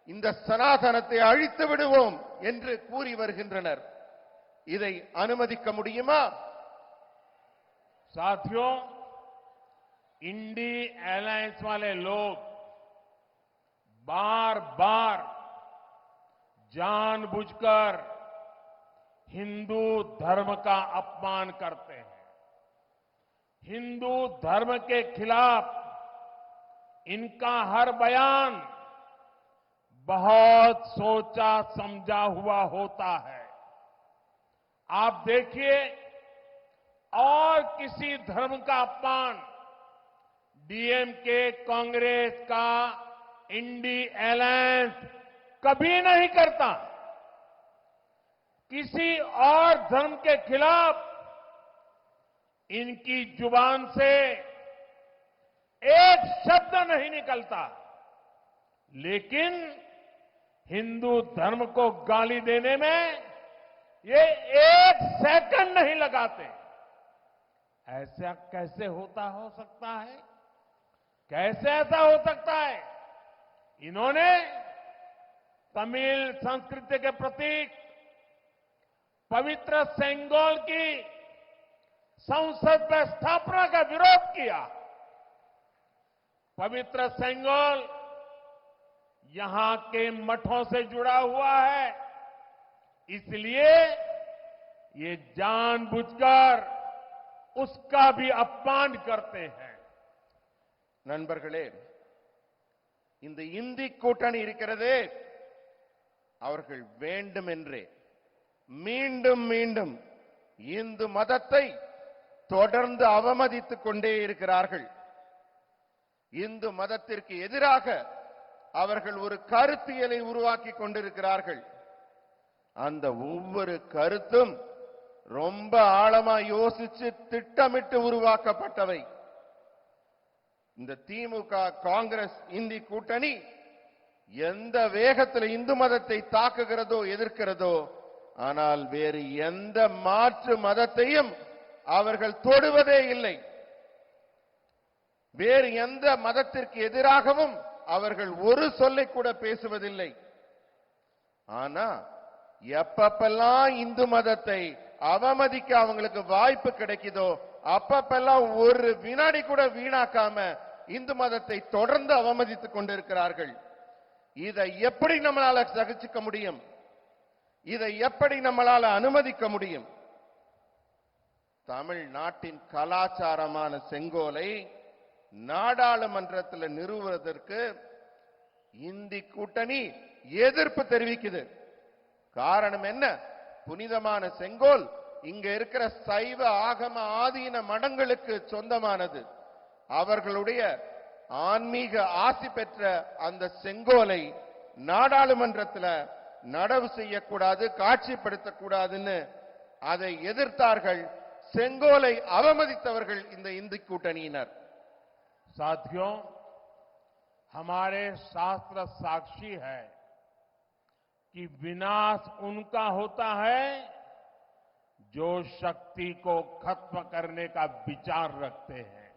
இந்த சனாதனத்தை அழித்து விடுவோம் என்று கூறி வருகின்றனர். இதை அனுமதிக்க முடியுமா? साथियों, इंडी अलायंस वाले लोग बार बार जानबूझकर हिंदू धर्म का अपमान करते हैं। हिंदू धर्म के खिलाफ इनका हर बयान बहुत सोचा समझा हुआ होता है। आप देखिए, और किसी धर्म का अपमान डीएमके कांग्रेस का इंडी अलायंस कभी नहीं करता। किसी और धर्म के खिलाफ इनकी जुबान से एक शब्द नहीं निकलता, लेकिन हिंदू धर्म को गाली देने में ये एक सेकंड नहीं लगाते। ऐसा कैसे हो सकता है? कैसे ऐसा हो सकता है? इन्होंने तमिल संस्कृति के प्रतीक पवित्र सेंगोल की संसद में स्थापना का विरोध किया। पवित्र सेंगोल यहां के मठों से जुड़ा हुआ है, इसलिए ये जानबूझकर उसका भी अपमान करते हैं। நண்பர்களே, இந்த இந்தி கூட்டணி இருக்கிறதே, அவர்கள் வேண்டுமென்றே மீண்டும் மீண்டும் இந்து மதத்தை தொடர்ந்து அவமதித்துக் கொண்டே இருக்கிறார்கள். இந்து மதத்திற்கு எதிராக அவர்கள் ஒரு கருத்தியலை உருவாக்கி கொண்டிருக்கிறார்கள். அந்த ஒவ்வொரு கருத்தும் ரொம்ப ஆழமா யோசிச்சு திட்டமிட்டு உருவாக்கப்பட்டவை. இந்த திமுக காங்கிரஸ் இந்தி கூட்டணி எந்த வேகத்தில் இந்து மதத்தை தாக்குகிறதோ, எதிர்க்கிறதோ, ஆனால் வேறு எந்த மாற்று மதத்தையும் அவர்கள் தொடுவதே இல்லை. வேறு எந்த மதத்திற்கு எதிராகவும் அவர்கள் ஒரு சொல்லை கூட பேசுவதில்லை. ஆனா எப்பப்பெல்லாம் இந்து மதத்தை அவமதிக்க அவங்களுக்கு வாய்ப்பு கிடைக்குதோ, அப்பப்பெல்லாம் ஒரு வினாடி கூட வீணாக்காம இந்து மதத்தை தொடர்ந்து அவமதித்துக் கொண்டிருக்கிறார்கள். இதை எப்படி நம்மளால சகிச்சுக்க முடியும்? இதை எப்படி நம்மளால அனுமதிக்க முடியும்? தமிழ்நாட்டின் கலாச்சாரமான செங்கோலை நாடாளுமன்றத்தில் நிறுவுவதற்கு இந்தி கூட்டணி எதிர்ப்பு தெரிவிக்குது. காரணம் என்ன? புனிதமான செங்கோல் இங்க இருக்கிற சைவ ஆகம ஆதீன மடங்களுக்கு சொந்தமானது. அவர்களுடைய ஆன்மீக ஆசி பெற்ற அந்த செங்கோலை நாடாளுமன்றத்தில் நடவு செய்யக்கூடாது, காட்சிப்படுத்தக்கூடாதுன்னு அதை எதிர்த்தார்கள். செங்கோலை அவமதித்தவர்கள் இந்த இந்தி கூட்டணியினர். साथियों, हमारे शास्त्र साक्षी है कि विनाश उनका होता है जो शक्ति को खत्म करने का विचार रखते हैं।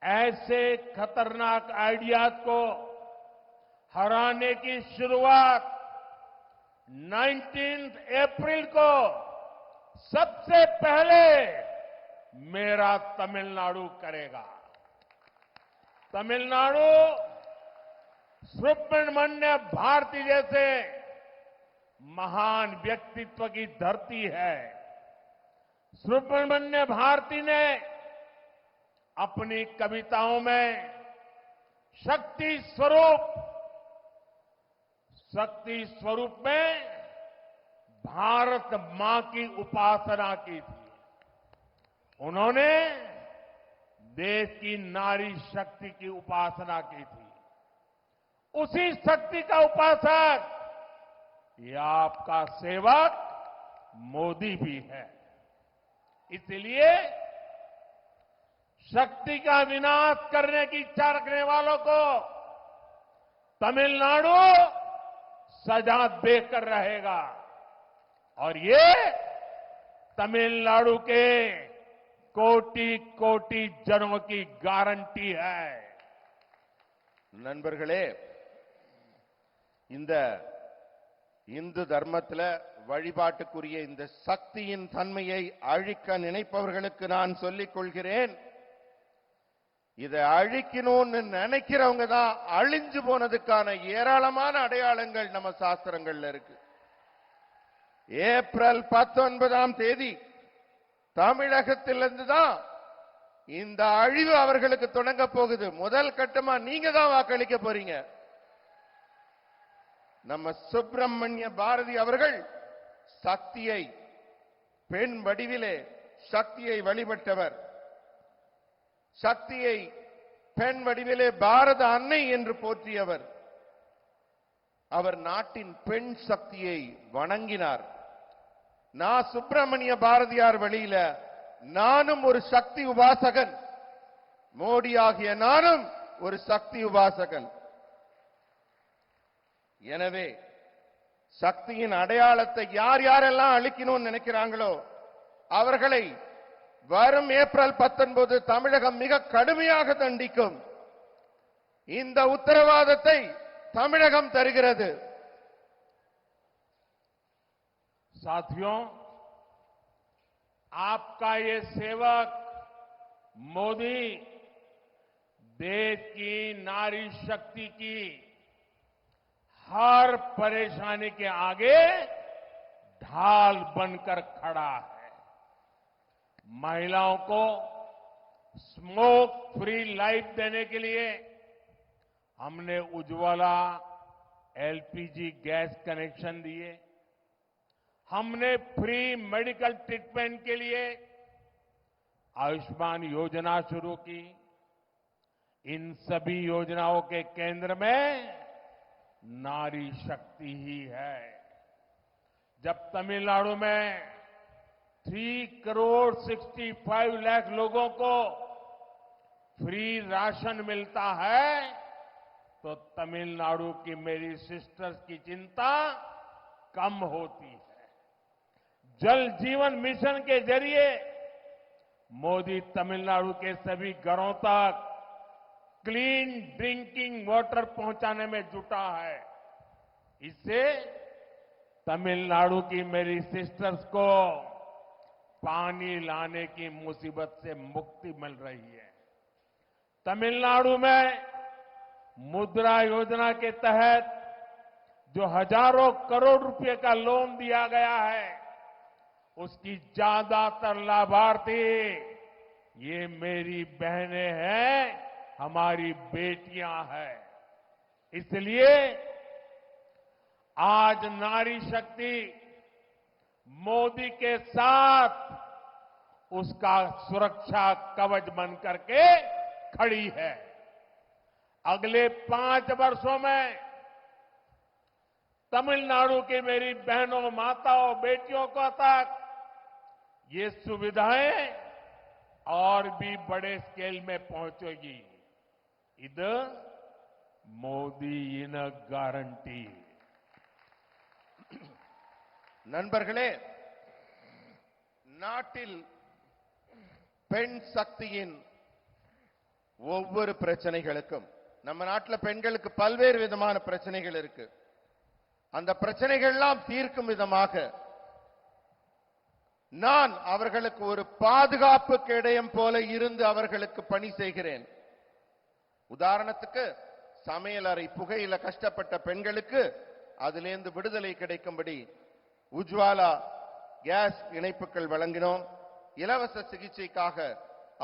ऐसे खतरनाक आइडियाज को हराने की शुरुआत 19 अप्रैल को सबसे पहले मेरा तमिलनाडु करेगा। तमिलनाडु सुब्रमण्य भारती जैसे महान व्यक्तित्व की धरती है। सुब्रमण्य भारती ने अपनी कविताओं में शक्ति स्वरूप में भारत मां की उपासना की थी। उन्होंने देश की नारी शक्ति की उपासना की थी। उसी शक्ति का उपासक ये आपका सेवक मोदी भी है। इसलिए शक्ति का विनाश करने की इच्छा रखने वालों को तमिलनाडु सजा देकर रहेगा और ये तमिलनाडु के कोटि कोटि जनों की गारंटी है। நண்பர்களே, இந்த இந்து தர்மத்தில் வழிபாட்டுக்குரிய இந்த சக்தியின் தன்மையை அழிக்க நினைப்பவர்களுக்கு நான் சொல்லிக் கொள்கிறேன், இதை அழிக்கணும்னு நினைக்கிறவங்க தான் அழிஞ்சு போனதுக்கான ஏராளமான அடையாளங்கள் நம்ம சாஸ்திரங்கள்ல இருக்கு. ஏப்ரல் 19ஆம் தேதி தமிழகத்திலிருந்து தான் இந்த அழிவு அவர்களுக்கு தொடங்க போகுது. முதல் கட்டமா நீங்க தான் வாக்களிக்க போறீங்க. நம்ம சுப்பிரமணிய பாரதி அவர்கள் சக்தியை பெண் வடிவிலே சக்தியை வழிபட்டவர். சக்தியை பெண் வடிவிலே பாரத அன்னை என்று போற்றியவர். அவர் நாட்டின் பெண் சக்தியை வணங்கினார். நான் சுப்பிரமணிய பாரதியார் வழியில நானும் ஒரு சக்தி உபாசகன், மோடி ஆகிய நானும் ஒரு சக்தி உபாசகன். எனவே சக்தியின் அடையாளத்தை யார் யாரெல்லாம் அழிக்கணும்னு நினைக்கிறாங்களோ அவர்களை வரும் ஏப்ரல் 19 தமிழகம் மிக கடுமையாக தண்டிக்கும். இந்த உத்தரவாதத்தை தமிழகம் தருகிறது. साथियों, आपका ये सेवक मोदी देश की नारी शक्ति की हर परेशानी के आगे ढाल बनकर खड़ा है। महिलाओं को स्मोक फ्री लाइफ देने के लिए हमने उज्ज्वला एलपीजी गैस कनेक्शन दिए। हमने फ्री मेडिकल ट्रीटमेंट के लिए आयुष्मान योजना शुरू की। इन सभी योजनाओं के केंद्र में नारी शक्ति ही है। जब तमिलनाडु में 3,65,00,000 लोगों को फ्री राशन मिलता है तो तमिलनाडु की मेरी सिस्टर्स की चिंता कम होती है। जल जीवन मिशन के जरिए मोदी तमिलनाडु के सभी घरों तक क्लीन ड्रिंकिंग वाटर पहुंचाने में जुटा है। इससे तमिलनाडु की मेरी सिस्टर्स को पानी लाने की मुसीबत से मुक्ति मिल रही है। तमिलनाडु में मुद्रा योजना के तहत जो हजारों करोड़ रुपए का लोन दिया गया है, उसकी ज्यादातर लाभार्थी ये मेरी बहनें हैं, हमारी बेटियां हैं। इसलिए आज नारी शक्ति मोदी के साथ उसका सुरक्षा कवच बन करके खड़ी है। अगले 5 वर्षों में तमिलनाडु की मेरी बहनों, माताओं, बेटियों को तक ये सुविधाएं और भी बड़े स्केल में पहुंचेगी। இது மோடியின் கேரண்டி. நண்பர்களே, நாட்டில் பெண் சக்தியின் ஒவ்வொரு பிரச்சனைகளுக்கும், நம்ம நாட்டில் பெண்களுக்கு பல்வேறு விதமான பிரச்சனைகள் இருக்கு. அந்த பிரச்சனைகள்லாம் தீர்க்கும் விதமாக நான் அவர்களுக்கு ஒரு பாதுகாப்பு கேடயம் போல இருந்து அவர்களுக்கு பணி செய்கிறேன். உதாரணத்துக்கு, சமையலறை புகையில கஷ்டப்பட்ட பெண்களுக்கு அதிலிருந்து விடுதலை கிடைக்கும்படி உஜ்வாலா கேஸ் இணைப்புகள் வழங்கினோம். இலவச சிகிச்சைக்காக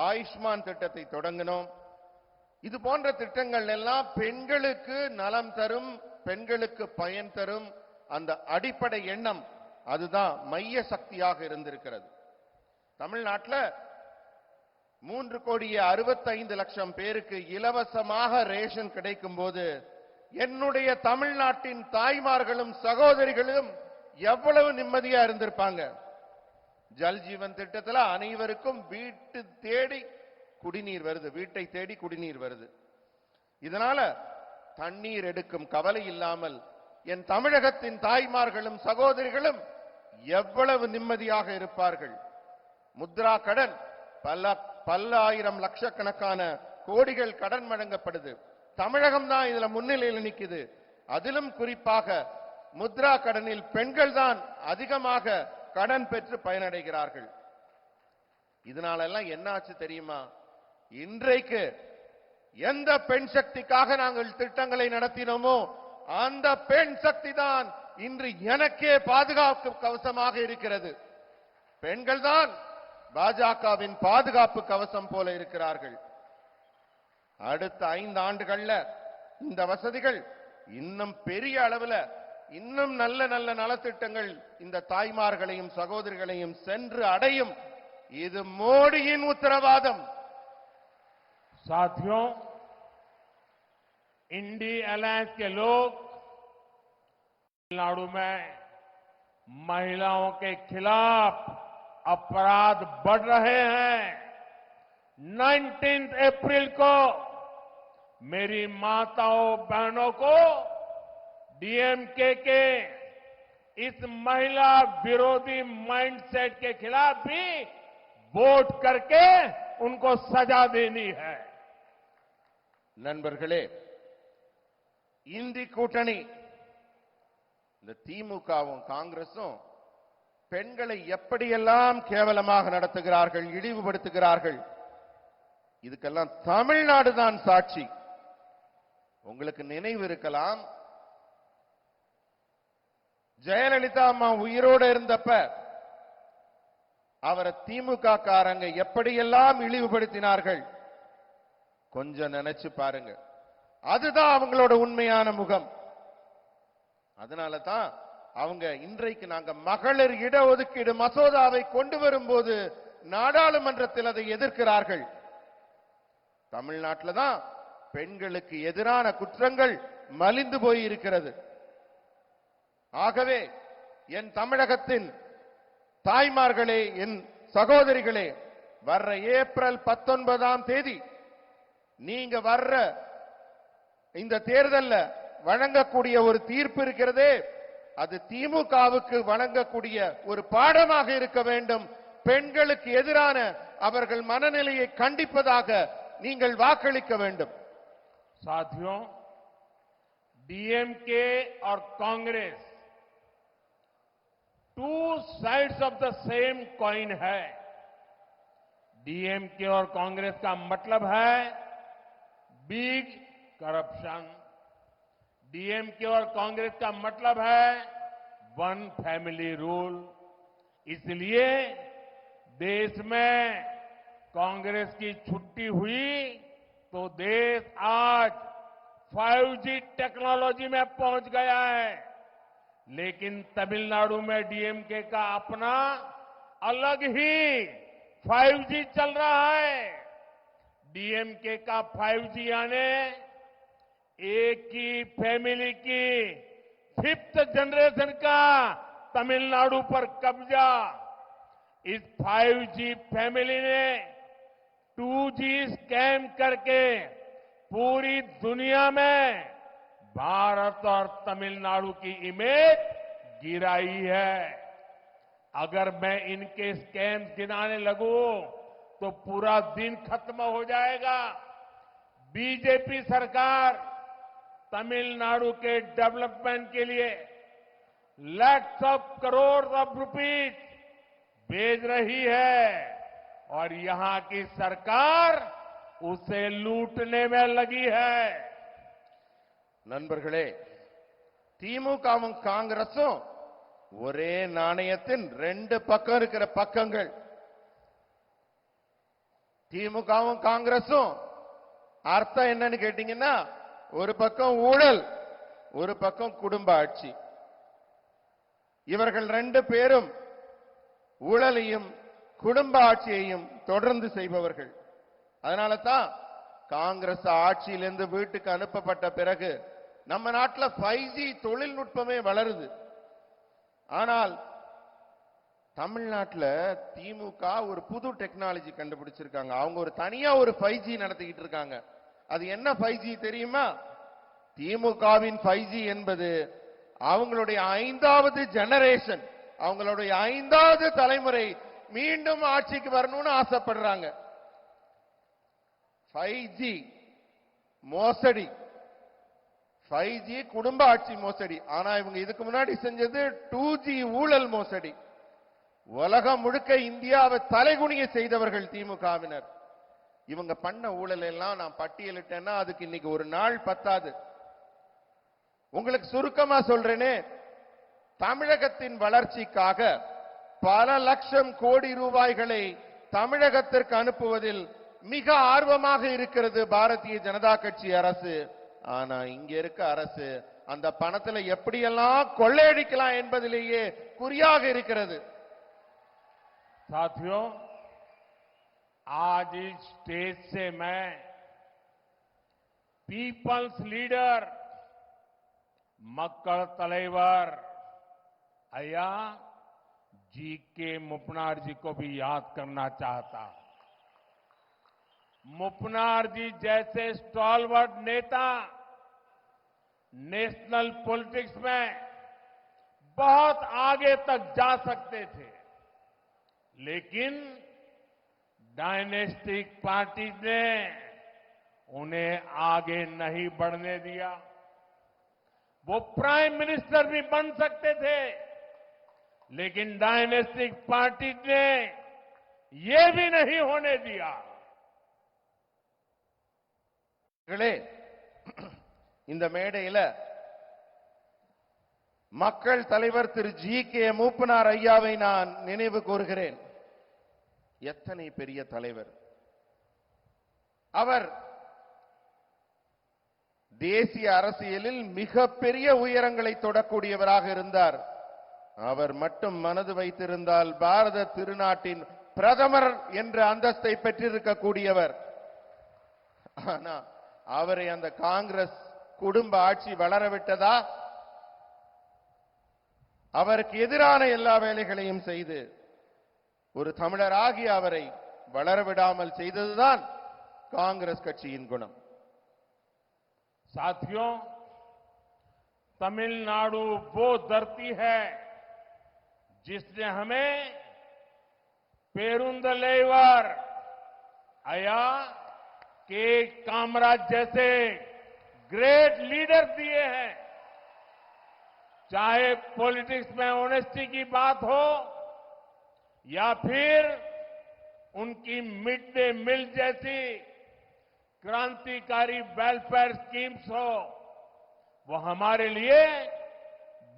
ஆயுஷ்மான் திட்டத்தை தொடங்கினோம். இது போன்ற திட்டங்கள் எல்லாம் பெண்களுக்கு நலம் தரும், பெண்களுக்கு பயன் தரும். அந்த அடிப்படை எண்ணம் அதுதான் மைய சக்தியாக இருந்திருக்கிறது. தமிழ்நாட்டில் 3,65,00,000 பேருக்கு இலவசமாக ரேஷன் கிடைக்கும் போது என்னுடைய தமிழ்நாட்டின் தாய்மார்களும் சகோதரிகளும் எவ்வளவு நிம்மதியா இருந்திருப்பாங்க. ஜல் ஜீவன் திட்டத்தில் அனைவருக்கும் வீட்டை தேடி குடிநீர் வருது. இதனால தண்ணீர் எடுக்கும் கவலை இல்லாமல் என் தமிழகத்தின் தாய்மார்களும் சகோதரிகளும் எவ்வளவு நிம்மதியாக இருப்பார்கள். முத்ரா கடன் பல ஆயிரம் லட்சக்கணக்கான கோடிகள் கடன் வழங்கப்படுது. தமிழகம் தான் இதுல முன்னிலையில் நிக்குது. அதிலும் குறிப்பாக முத்ரா கடனில் பெண்கள் தான் அதிகமாக கடன் பெற்று பயனடைகிறார்கள். இதனால எல்லாம் என்ன ஆச்சு தெரியுமா? இன்றைக்கு எந்த பெண் சக்திக்காக நாங்கள் திட்டங்களை நடத்தினோமோ அந்த பெண் சக்தி தான் இன்று எனக்கே பாதுகாப்பு கவசமாக இருக்கிறது. பெண்கள் தான் பாஜகவின் பாதுகாப்பு கவசம் போல இருக்கிறார்கள். அடுத்த 5 ஆண்டுகள்ல இந்த வசதிகள் இன்னும் பெரிய அளவுல இன்னும் நல்ல நல்ல நலத்திட்டங்கள் இந்த தாய்மார்களையும் சகோதரிகளையும் சென்று அடையும். இது மோடியின் உத்தரவாதம். साथियों, इंडी अलायंस के लोग तमिलनाडु में महिलाओं के खिलाफ अपराध बढ़ रहे हैं। 19 अप्रैल को मेरी माताओं बहनों को डीएमके के इस महिला विरोधी माइंडसेट के खिलाफ भी वोट करके उनको सजा देनी है। நண்பர்களே, இந்தி கூட்டணி இந்த திமுகவும் காங்கிரசும் பெண்களை எப்படியெல்லாம் கேவலமாக நடத்துகிறார்கள், இழிவுபடுத்துகிறார்கள். இதுக்கெல்லாம் தமிழ்நாடு தான் சாட்சி. உங்களுக்கு நினைவு இருக்கலாம், ஜெயலலிதா அம்மா உயிரோடு இருந்தப்ப அவரை திமுக காரங்க எப்படியெல்லாம் இழிவுபடுத்தினார்கள். கொஞ்சம் நினைச்சு பாருங்க. அதுதான் அவங்களோட உண்மையான முகம். அதனால தான் அவங்க இன்றைக்கு நாங்க மகளிர் இடஒதுக்கீடு மசோதாவை கொண்டு வரும்போது நாடாளுமன்றத்தில் அதை எதிர்க்கிறார்கள். தமிழ்நாட்டில் தான் பெண்களுக்கு எதிரான குற்றங்கள் மலிந்து போய் இருக்கிறது. ஆகவே என் தமிழகத்தின் தாய்மார்களே, என் சகோதரிகளே, வர்ற ஏப்ரல் 19ஆம் தேதி நீங்க வர்ற இந்த தேர்தல்ல வழங்கக்கூடிய ஒரு தீர்ப்பு இருக்கிறதே, அது திமுகவுக்கு வழங்கக்கூடிய ஒரு பாடமாக இருக்க வேண்டும். பெண்களுக்கு எதிரான அவர்கள் மனநிலையை கண்டிப்பதாக நீங்கள் வாக்களிக்க வேண்டும். साथियों, डीएमके और Congress two sides of the same coin है। डीएमके और कांग्रेस का मतलब है बिग करप्शन। डीएमके और कांग्रेस का मतलब है वन फैमिली रूल। इसलिए देश में कांग्रेस की छुट्टी हुई तो देश आज 5G टेक्नोलॉजी में पहुंच गया है। लेकिन तमिलनाडु में डीएमके का अपना अलग ही 5G चल रहा है। डीएमके का 5G यानी एक ही फैमिली की 5th जनरेशन का तमिलनाडु पर कब्जा। इस 5G फैमिली ने 2G स्कैम करके पूरी दुनिया में भारत और तमिलनाडु की इमेज गिराई है। अगर मैं इनके स्कैम गिनाने लगूं तो पूरा दिन खत्म हो जाएगा। बीजेपी सरकार तमिलनाडु के डेवलपमेंट के लिए lakhs of crore of rupees भेज रही है और यहां की सरकार उसे लूटने में लगी है। நண்பர்களே, திமுகவும் காங்கிரசும் ஒரே நாணயத்தின் 2 பக்கம் இருக்கிற பக்கங்கள். திமுகவும் காங்கிரசும் அர்த்தம் என்னன்னு கேட்டீங்கன்னா, ஒரு பக்கம் ஊழல், ஒரு பக்கம் குடும்ப ஆட்சி. இவர்கள் 2 பேரும் ஊழலையும் குடும்ப ஆட்சியையும் தொடர்ந்து செய்பவர்கள். அதனால தான் காங்கிரஸ் ஆட்சியிலிருந்து வீட்டுக்கு அனுப்பப்பட்ட பிறகு நம்ம நாட்டில் 5G தொழில்நுட்பமே வளருது. ஆனால் தமிழ்நாட்டில் திமுக ஒரு புது டெக்னாலஜி கண்டுபிடிச்சிருக்காங்க. அவங்க ஒரு தனியா ஒரு 5G நடத்திக்கிட்டு இருக்காங்க. அது என்ன 5G தெரியுமா? திமுகவின் 5G என்பது அவங்களுடைய 5வது ஜெனரேஷன், அவங்களுடைய 5வது தலைமுறை மீண்டும் ஆட்சிக்கு வரணும்னு ஆசைப்படுறாங்க. 5G மோசடி, 5G குடும்ப ஆட்சி மோசடி. ஆனா இவங்க இதுக்கு முன்னாடி செஞ்சது 2G ஊழல் மோசடி. உலகம் முழுக்க இந்தியாவை தலைகுனிய செய்தவர்கள் திமுகவினர். இவங்க பண்ண ஊழல் எல்லாம் நான் பட்டியலிட்டேன்னா அதுக்கு இன்னைக்கு ஒரு நாள் பத்தாது. உங்களுக்கு சுருக்கமா சொல்றேனே, தமிழகத்தின் வளர்ச்சிக்காக பல லட்சம் கோடி ரூபாய்களை தமிழகத்திற்கு அனுப்புவதில் மிக ஆர்வமாக இருக்கிறது பாரதிய ஜனதா கட்சி அரசு. ஆனா இங்க இருக்க அரசு அந்த பணத்துல எப்படியெல்லாம் கொள்ளையடிக்கலாம் என்பதிலேயே குறியாக இருக்கிறது. साथियों, आज इस स्टेज से मैं पीपल्स लीडर मक्कल तलेवर अय्या जी के मुपनार जी को भी याद करना चाहता हूं. मुपनार जी जैसे स्टॉलवर्ड नेता नेशनल पॉलिटिक्स में बहुत आगे तक जा सकते थे, लेकिन डायनेस्टिक पार्टी ने उन्हें आगे नहीं बढ़ने दिया. वो प्राइम मिनिस्टर भी बन सकते थे, लेकिन डायनेस्टिक पार्टी ने ये भी नहीं होने दिया. இந்த மேடையில மக்கள் தலைவர் திரு ஜி.கே. மூப்பனார் ஐயாவை நான் நினைவு கூறுகிறேன். எத்தனை பெரிய தலைவர் அவர்! தேசிய அரசியலில் மிகப்பெரிய உயரங்களை தொடக்கூடியவராக இருந்தார். அவர் மட்டும் மனது வைத்திருந்தால் பாரத திருநாட்டின் பிரதமர் என்ற அந்தஸ்தை பெற்றிருக்கக்கூடியவர். ஆனா அவரை அந்த காங்கிரஸ் குடும்ப ஆட்சி வளரவிட்டதா? அவருக்கு எதிரான எல்லா வேலைகளையும் செய்து ஒரு தமிழராகி அவரை வளரவிடாமல் செய்ததுதான் காங்கிரஸ் கட்சியின் குணம். साथियों, तमिलनाडु वो धरती है जिसने हमें पेरुंदलेवर अया के कामराज जैसे ग्रेट लीडर दिए हैं. चाहे पॉलिटिक्स में ऑनेस्टी की बात हो या फिर उनकी मिड डे मील जैसी क्रांतिकारी वेलफेयर स्कीम्स हो, वो हमारे लिए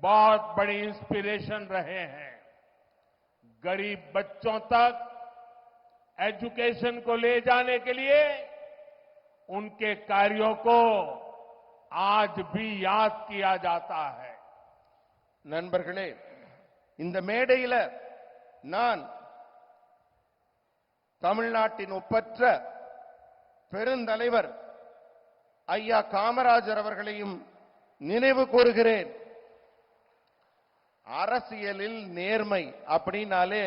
बहुत बड़ी इंस्पिरेशन रहे हैं. गरीब बच्चों तक एजुकेशन को ले जाने के लिए उनके कार्यों को आज भी याद किया जाता है. நண்பர்களே, இந்த மேடையில நான் தமிழ்நாட்டின் ஒப்பற்ற பெருந்தலைவர் ஐயா காமராஜர் அவர்களையும் நினைவு கூறுகிறேன். அரசியலில் நேர்மை அப்படின்னாலே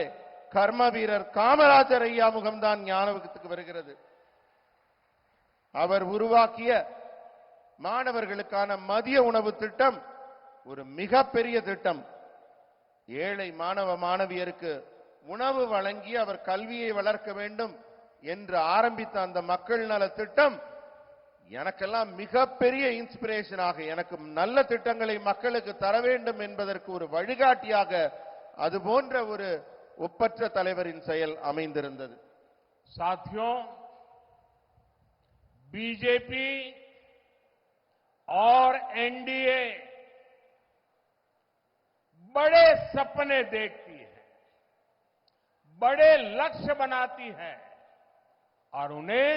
கர்ம வீரர் காமராஜர் ஐயா முகம்தான் ஞாபகத்துக்கு வருகிறது. அவர் உருவாக்கிய மாணவர்களுக்கான மதிய உணவு திட்டம் ஒரு மிகப்பெரிய திட்டம். ஏழை மாணவ மாணவியருக்கு உணவு வழங்கி அவர் கல்வியை வளர்க்க வேண்டும் என்று ஆரம்பித்த அந்த மக்கள் நல திட்டம் எனக்கெல்லாம் மிகப்பெரிய இன்ஸ்பிரேஷனாக, எனக்கு நல்ல திட்டங்களை மக்களுக்கு தர வேண்டும் என்பதற்கு ஒரு வழிகாட்டியாக அது போன்ற ஒரு ஒப்பற்ற தலைவரின் செயல் அமைந்திருந்தது. साथियों, बीजेपी और एनडीए बड़े सपने देखती है, बड़े लक्ष्य बनाती है और उन्हें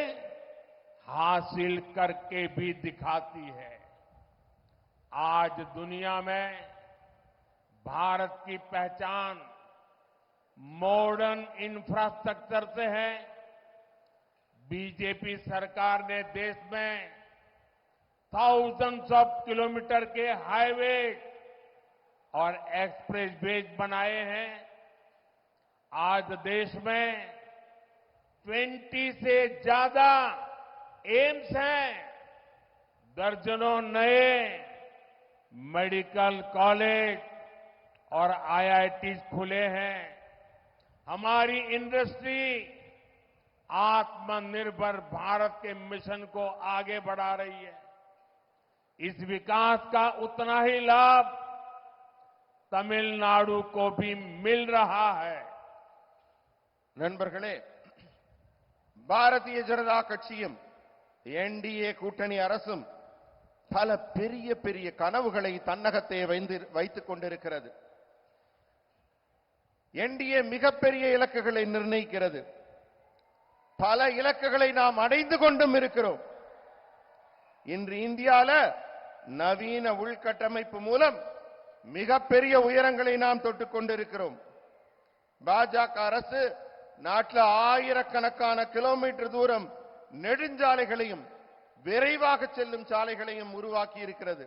हासिल करके भी दिखाती है. आज दुनिया में भारत की पहचान मॉडर्न इंफ्रास्ट्रक्चर से है, बीजेपी सरकार ने देश में थाउजेंड्स ऑफ किलोमीटर के हाईवे और एक्सप्रेस वेज बनाए हैं। आज देश में 20 से ज्यादा एम्स हैं, दर्जनों नए मेडिकल कॉलेज और आईआईटीज खुले हैं। हमारी इंडस्ट्री आत्मनिर्भर भारत के मिशन को आगे बढ़ा रही है। इस विकास का उतना ही लाभ तमिलनाडु को भी मिल रहा है। நண்பர்களே, பாரதிய ஜனதா கட்சியும் என்டிஏ கூட்டணி அரசும் பல பெரிய பெரிய கனவுகளை தன்னகத்தே வைத்துக் கொண்டிருக்கிறது. என்டிஏ மிகப்பெரிய இலக்குகளை நிர்ணயிக்கிறது. பல இலக்குகளை நாம் அடைந்து கொண்டும் இருக்கிறோம். இன்று இந்தியால நவீன உள்கட்டமைப்பு மூலம் மிகப்பெரிய உயரங்களை நாம் தொட்டுக் கொண்டிருக்கிறோம். பாஜக அரசு நாட்டில் ஆயிரக்கணக்கான கிலோமீட்டர் தூரம் நெடுஞ்சாலைகளையும் விரைவாக செல்லும் சாலைகளையும் உருவாக்கி இருக்கிறது.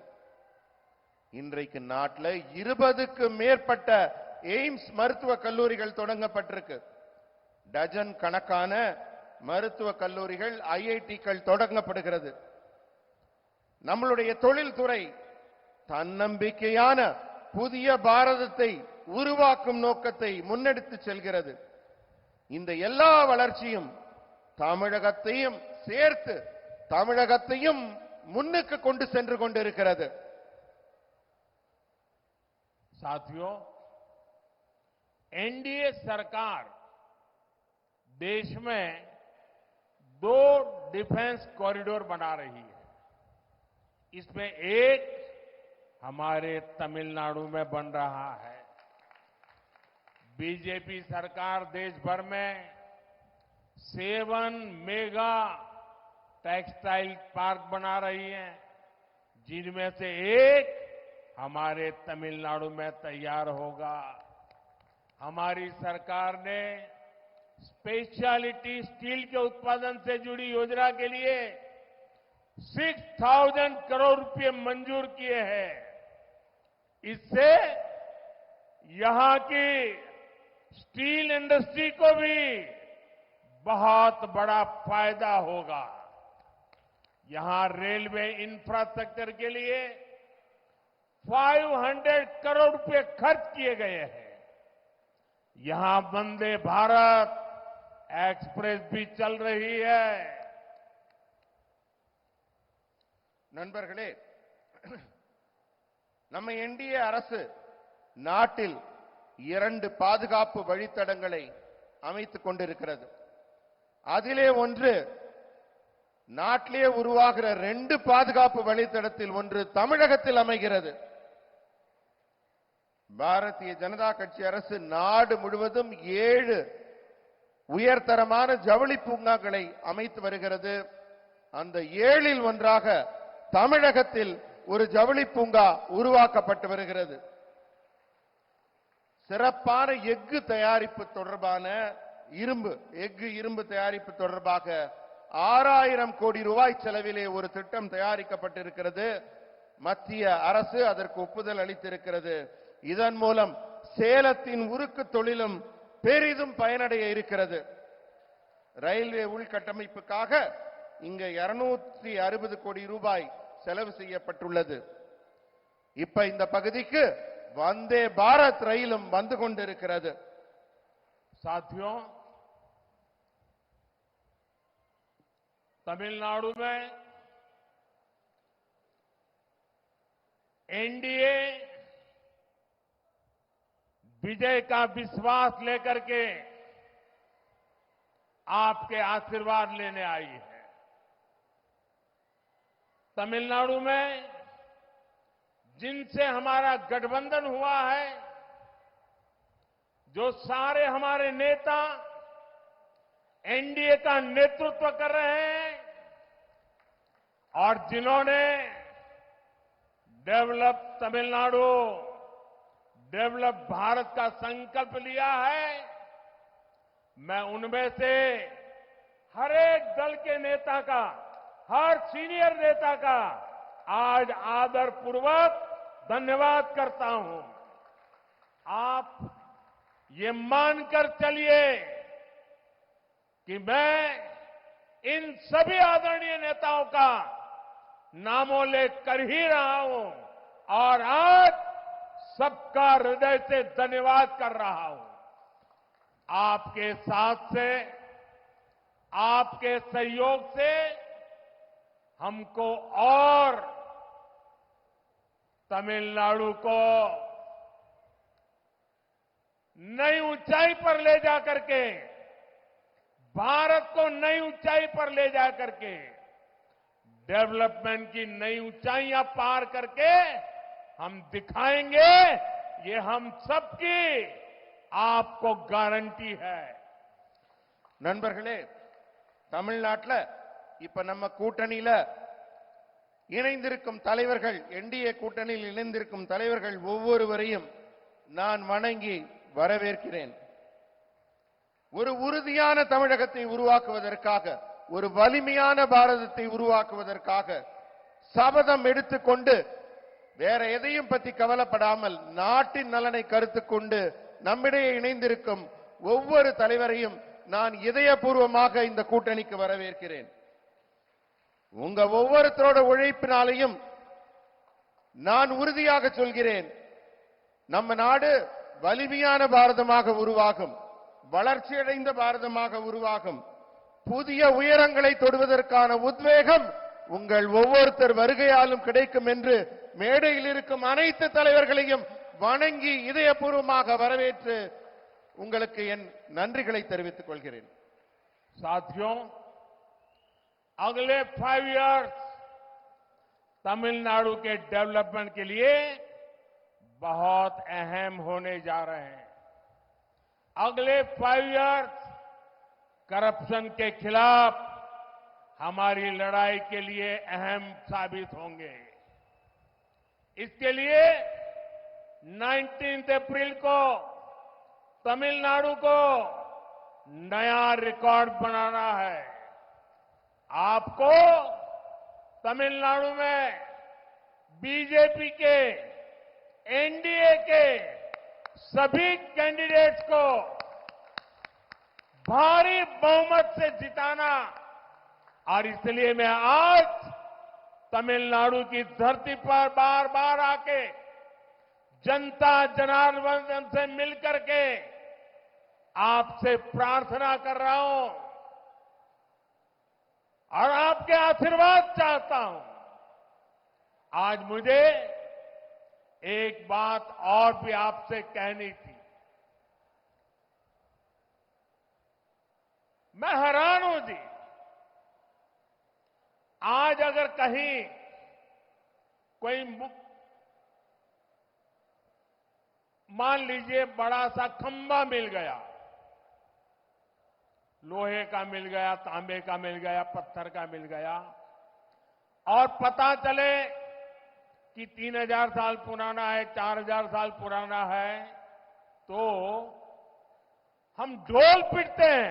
இன்றைக்கு நாட்டில் 20க்கும் மேற்பட்ட எய்ம்ஸ் மருத்துவக் கல்லூரிகள் தொடங்கப்பட்டிருக்கு. டஜன் கணக்கான மருத்துவக் கல்லூரிகள், ஐஐடிக்கள் தொடங்கப்படுகிறது. நம்மளுடைய தொழில்துறை தன்னம்பிக்கையான புதிய பாரதத்தை உருவாக்கும் நோக்கத்தை முன்னெடுத்து செல்கிறது. இந்த எல்லா வளர்ச்சியும் தமிழகத்தையும் சேர்த்து தமிழகத்தையும் முன்னுக்கு கொண்டு சென்று கொண்டிருக்கிறது. साथियों, एनडीए सरकार देश में 2 डिफेंस कॉरिडोर बना रही है। इसमें एक हमारे तमिलनाडु में बन रहा है। बीजेपी सरकार देश भर में 7 मेगा टेक्सटाइल पार्क बना रही है, जिनमें से एक हमारे तमिलनाडु में तैयार होगा। हमारी सरकार ने स्पेशलिटी स्टील के उत्पादन से जुड़ी योजना के लिए 6,000 करोड़ रुपए मंजूर किए हैं। इससे यहां की स्टील इंडस्ट्री को भी बहुत बड़ा फायदा होगा। यहां रेलवे इंफ्रास्ट्रक्चर के लिए 500 करोड़ रुपए खर्च किए गए हैं। यहां वंदे भारत एक्सप्रेस भी चल रही है। நண்பர்களே, நம்ம என்டிஏ அரசு நாட்டில் 2 பாதுகாப்பு வழித்தடங்களை அமைத்துக் கொண்டிருக்கிறது. அதிலே ஒன்று நாட்டிலே உருவாகிற 2 பாதுகாப்பு வழித்தடத்தில் ஒன்று தமிழகத்தில் அமைகிறது. பாரதிய ஜனதா கட்சி அரசு நாடு முழுவதும் 7 உயர்தரமான ஜவுளி பூங்காக்களை அமைத்து வருகிறது. அந்த 7இல் ஒன்றாக தமிழகத்தில் ஒரு ஜவுளி பூங்கா உருவாக்கப்பட்டு வருகிறது. சிறப்பான எஃகு தயாரிப்பு தொடர்பான இரும்பு தயாரிப்பு தொடர்பாக 6,000 கோடி ரூபாய் செலவிலே ஒரு திட்டம் தயாரிக்கப்பட்டிருக்கிறது. மத்திய அரசு அதற்கு ஒப்புதல் அளித்திருக்கிறது. இதன் மூலம் சேலத்தின் உருக்கு தொழிலும் பெரிதும் பயனடைய இருக்கிறது. ரயில்வே உள்கட்டமைப்புக்காக இங்க 260 கோடி ரூபாய் செலவு செய்யப்பட்டுள்ளது. இப்ப இந்த பகுதிக்கு வந்தே பாரத் ரயிலும் வந்து கொண்டிருக்கிறது. साथियों, तमिलनाडु में एनडीए विजय का विश्वास लेकर के आपके आशीर्वाद लेने आई है। तमिलनाडु में जिनसे हमारा गठबंधन हुआ है, जो सारे हमारे नेता एनडीए का नेतृत्व कर रहे हैं और जिन्होंने डेवलप तमिलनाडु, डेवलप भारत का संकल्प लिया है, मैं उनमें से हर एक दल के नेता का, हर सीनियर नेता का आज आदरपूर्वक धन्यवाद करता हूं। आप ये मानकर चलिए कि मैं इन सभी आदरणीय नेताओं का नामोल्लेख कर ही रहा हूं और आज सबका हृदय से धन्यवाद कर रहा हूं। आपके साथ से, आपके सहयोग से हमको और तमिलनाडु को नई ऊंचाई पर ले जाकर के, भारत को नई ऊंचाई पर ले जाकर के, डेवलपमेंट की नई ऊंचाइयां पार करके हम दिखाएंगे। ये हम सबकी आपको गारंटी है। நண்பர்களே, தமிழ்நாட்டில் இப்ப நம்ம கூட்டணியில இணைந்திருக்கும் தலைவர்கள், என்டிஏ கூட்டணியில் இணைந்திருக்கும் தலைவர்கள் ஒவ்வொருவரையும் நான் வணங்கி வரவேற்கிறேன். ஒரு உறுதியான தமிழகத்தை உருவாக்குவதற்காக, ஒரு வலிமையான பாரதத்தை உருவாக்குவதற்காக சபதம் எடுத்துக்கொண்டு வேற எதையும் பற்றி கவலைப்படாமல் நாட்டின் நலனை கருத்துக் கொண்டு நம்மிடையே இணைந்திருக்கும் ஒவ்வொரு தலைவரையும் நான் இதயபூர்வமாக இந்த கூட்டணிக்கு வரவேற்கிறேன். உங்க ஒவ்வொருத்தரோட உழைப்பினாலையும் நான் உறுதியாக சொல்கிறேன், நம்ம நாடு வலிமையான பாரதமாக உருவாகும், வளர்ச்சியடைந்த பாரதமாக உருவாகும். புதிய உயரங்களை தொடுவதற்கான உத்வேகம் உங்கள் ஒவ்வொருத்தர் வருகையாலும் கிடைக்கும் என்று மேடையில் இருக்கும் அனைத்து தலைவர்களையும் வணங்கி இதயபூர்வமாக வரவேற்று உங்களுக்கு என் நன்றிகளை தெரிவித்துக் கொள்கிறேன். साथियों, अगले 5 इयर्स तमिलनाडु के डेवलपमेंट के लिए बहुत अहम होने जा रहे हैं। अगले 5 इयर्स करप्शन के खिलाफ हमारी लड़ाई के लिए अहम साबित होंगे। इसके लिए 19 अप्रैल को तमिलनाडु को नया रिकॉर्ड बनाना है। आपको तमिलनाडु में बीजेपी के, एनडीए के सभी कैंडिडेट्स को भारी बहुमत से जिताना, और इसलिए मैं आज तमिलनाडु की धरती पर बार बार आके जनता जनार्दन से मिलकर के आपसे प्रार्थना कर रहा हूं और आपके आशीर्वाद चाहता हूं। आज मुझे एक बात और भी आपसे कहनी थी। मैं हैरान हूं जी, आज अगर कहीं कोई मान लीजिए बड़ा सा खंभा मिल गया, लोहे का मिल गया, तांबे का मिल गया, पत्थर का मिल गया, और पता चले कि 3000 साल पुराना है, 4000 साल पुराना है, तो हम ढोल पीटते हैं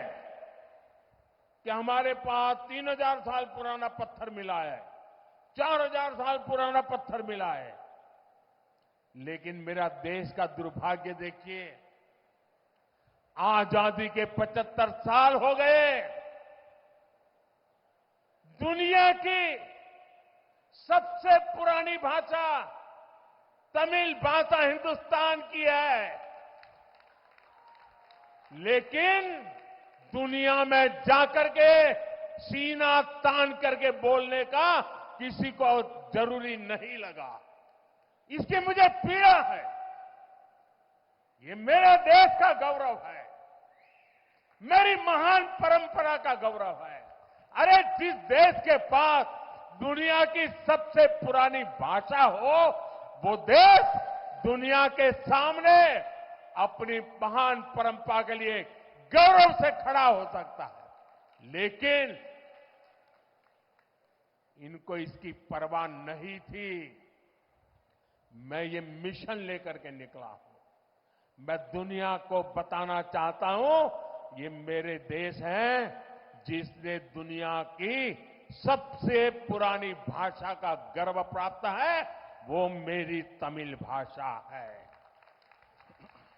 कि हमारे पास 3000 साल पुराना पत्थर मिला है, 4000 साल पुराना पत्थर मिला है। लेकिन मेरा देश का दुर्भाग्य देखिए, आजादी के 75 साल हो गए, दुनिया की सबसे पुरानी भाषा तमिल भाषा हिंदुस्तान की है, लेकिन दुनिया में जाकर के सीना तान करके बोलने का किसी को जरूरी नहीं लगा। इसकी मुझे पीड़ा है। ये मेरे देश का गौरव है, मेरी महान परंपरा का गौरव है। अरे जिस देश के पास दुनिया की सबसे पुरानी भाषा हो, वो देश दुनिया के सामने अपनी महान परंपरा के लिए गौरव से खड़ा हो सकता है। लेकिन इनको इसकी परवाह नहीं थी। मैं ये मिशन लेकर के निकला हूं। मैं दुनिया को बताना चाहता हूं, ये मेरे देश हैं जिसने दुनिया की सबसे पुरानी भाषा का गर्व प्राप्त है वो मेरी तमिल भाषा है।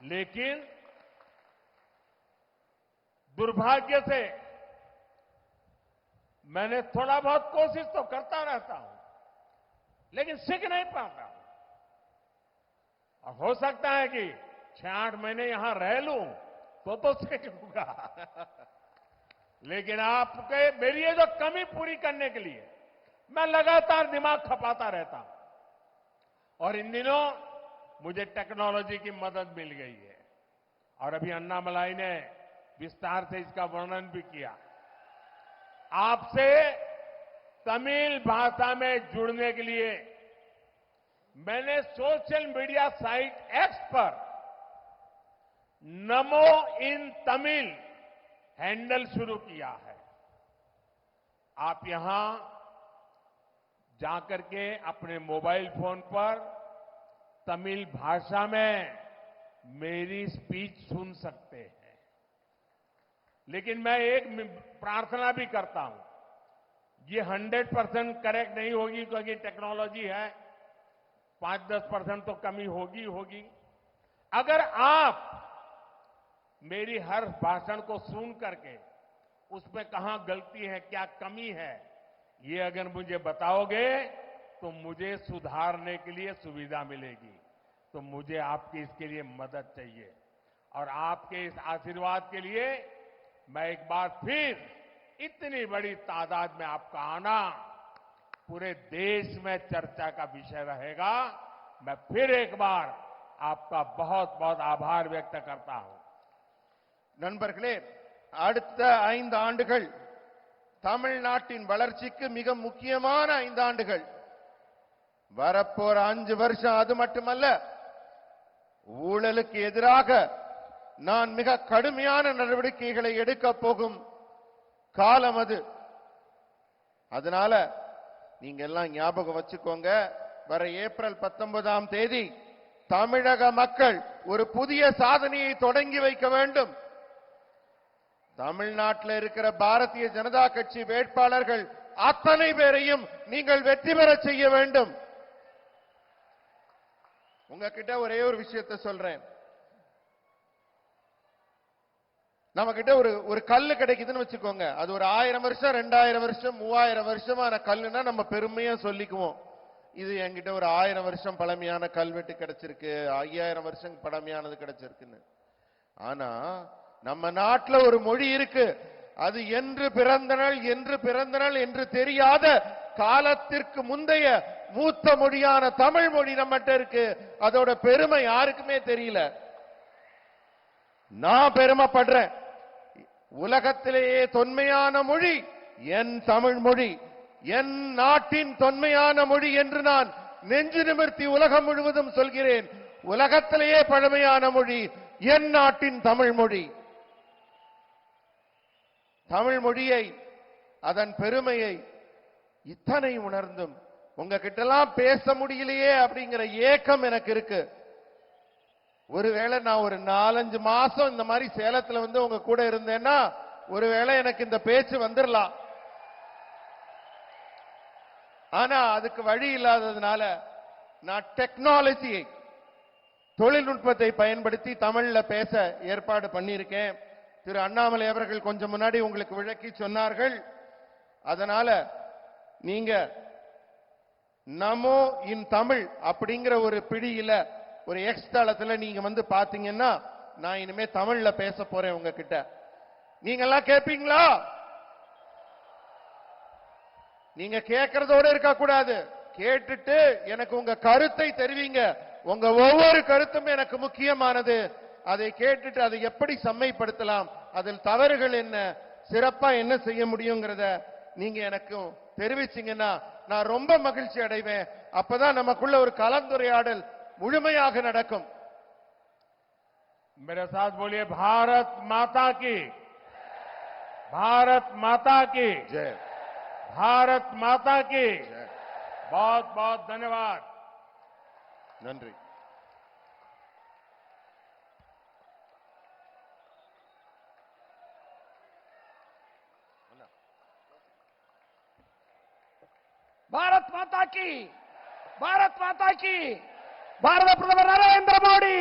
लेकिन दुर्भाग्य से मैंने थोड़ा बहुत कोशिश तो करता रहता हूं, लेकिन सीख नहीं पाता हूं। और हो सकता है कि 6-8 महीने यहां रह लूं तो सीख लूंगा। लेकिन आपके मेरी ये जो कमी पूरी करने के लिए मैं लगातार दिमाग खपाता रहता हूं। और इन दिनों मुझे टेक्नोलॉजी की मदद मिल गई है और अभी अन्नामलाई ने विस्तार से इसका वर्णन भी किया। आपसे तमिल भाषा में जुड़ने के लिए मैंने सोशल मीडिया साइट एक्स पर नमो इन तमिल हैंडल शुरू किया है। आप यहां जाकर के अपने मोबाइल फोन पर तमिल भाषा में मेरी स्पीच सुन सकते हैं। लेकिन मैं एक प्रार्थना भी करता हूं, ये 100% करेक्ट नहीं होगी क्योंकि टेक्नोलॉजी है, 5-10% तो कमी होगी। अगर आप मेरी हर भाषण को सुन करके उसमें कहां गलती है, क्या कमी है, ये अगर मुझे बताओगे तो मुझे सुधारने के लिए सुविधा मिलेगी। तो मुझे आपकी इसके लिए मदद चाहिए और आपके इस आशीर्वाद के लिए मैं एक बार फिर इतनी बड़ी तादाद में आपका आना पूरे देश में चर्चा का विषय रहेगा। मैं फिर एक बार आपका बहुत बहुत आभार व्यक्त करता हूं। நண்பர்களே, அடுத்த 5 ஆண்டுகள் தமிழ்நாட்டின் வளர்ச்சிக்கு மிக முக்கியமான 5 ஆண்டுகள். வரப்போற 5 வருஷம் அது மட்டுமல்ல, ஊழலுக்கு எதிராக நான் மிக கடுமையான நடவடிக்கைகளை எடுக்க போகும் காலம் அது. அதனால நீங்க எல்லாம் ஞாபகம் வச்சுக்கோங்க, வர ஏப்ரல் 19ஆம் தேதி தமிழக மக்கள் ஒரு புதிய சாதனையை தொடங்கி வைக்க வேண்டும். தமிழ்நாட்டில் இருக்கிற பாரதிய ஜனதா கட்சி வேட்பாளர்கள் அத்தனை பேரையும் நீங்கள் வெற்றி பெற செய்ய வேண்டும். உங்ககிட்ட ஒரே ஒரு விஷயத்தை சொல்றேன். நம்ம கிட்ட ஒரு கல்லு கிடைக்குதுன்னு வச்சுக்கோங்க, அது ஒரு 1000 வருஷம் 2000 வருஷம் 3000 வருஷமான கல்லுன்னா நம்ம பெருமையா சொல்லிக்குவோம், இது என்கிட்ட ஒரு 1000 வருஷம் பழமையான கல்வெட்டு கிடைச்சிருக்கு, 5000 வருஷம் பழமையானது கிடைச்சிருக்குன்னு. ஆனா நம்ம நாட்டுல ஒரு மொழி இருக்கு, அது என்று பிறந்தனள் என்று தெரியாத காலத்திற்கு முந்தைய மூத்த மொழியான தமிழ் மொழி நம்மகிட்ட இருக்கு. அதோட பெருமை யாருக்குமே தெரியல. நான் பெருமைப்படுறேன். உலகத்திலேயே தொன்மையான மொழி என் தமிழ் மொழி, என் நாட்டின் தொன்மையான மொழி என்று நான் நெஞ்சு நிமிர்த்தி உலகம் முழுவதும் சொல்கிறேன். உலகத்திலேயே பழமையான மொழி என் நாட்டின் தமிழ் மொழி. தமிழ் மொழியை, அதன் பெருமையை இத்தனை உணர்ந்தும் உங்ககிட்டலாம் பேச முடியலையே அப்படிங்கிற ஏக்கம் எனக்கு இருக்கு. ஒருவேளை நான் ஒரு 4-5 மாசம் இந்த மாதிரி சேலத்துல வந்து உங்க கூட இருந்தேன்னா ஒருவேளை எனக்கு இந்த பேச்சு வந்துடலாம். ஆனா அதுக்கு வழி இல்லாததுனால நான் டெக்னாலஜியை, தொழில்நுட்பத்தை பயன்படுத்தி தமிழ்ல பேச ஏற்பாடு பண்ணியிருக்கேன். திரு அண்ணாமலை அவர்கள் கொஞ்சம் முன்னாடி உங்களுக்கு விளக்கி சொன்னார்கள். அதனால நீங்க நமோ இன் தமிழ் அப்படிங்கிற ஒரு பிடியில ஒரு எக்ஸ் தளத்துல நீங்க வந்து பாத்தீங்கன்னா நான் இனிமே தமிழ்ல பேச போறேன் உங்ககிட்ட. நீங்க எல்லாம் கேட்பீங்களா? நீங்க கேட்கறதோட இருக்க கூடாது, கேட்டுட்டு எனக்கு உங்க கருத்தை தெரிவிங்க. உங்க ஒவ்வொரு கருத்தும் எனக்கு முக்கியமானது. அதை கேட்டுட்டு அதை எப்படி செம்மைப்படுத்தலாம், அதில் தவறுகள் என்ன, சிறப்பா என்ன செய்ய முடியுங்கிறத நீங்க எனக்கு தெரிவிச்சீங்கன்னா நான் ரொம்ப மகிழ்ச்சி அடைவேன். அப்பதான் நமக்குள்ள ஒரு கலந்துரையாடல் முழுமையாக நடக்கும். मेरे साथ बोलिए भारत माता की, भारत माता की जय, भारत माता की जय. बहुत बहुत धन्यवाद. நன்றி. பாரத் மாதா கி பாரத் மாதா கி பாரத பிரதமர் நரேந்திர மோடி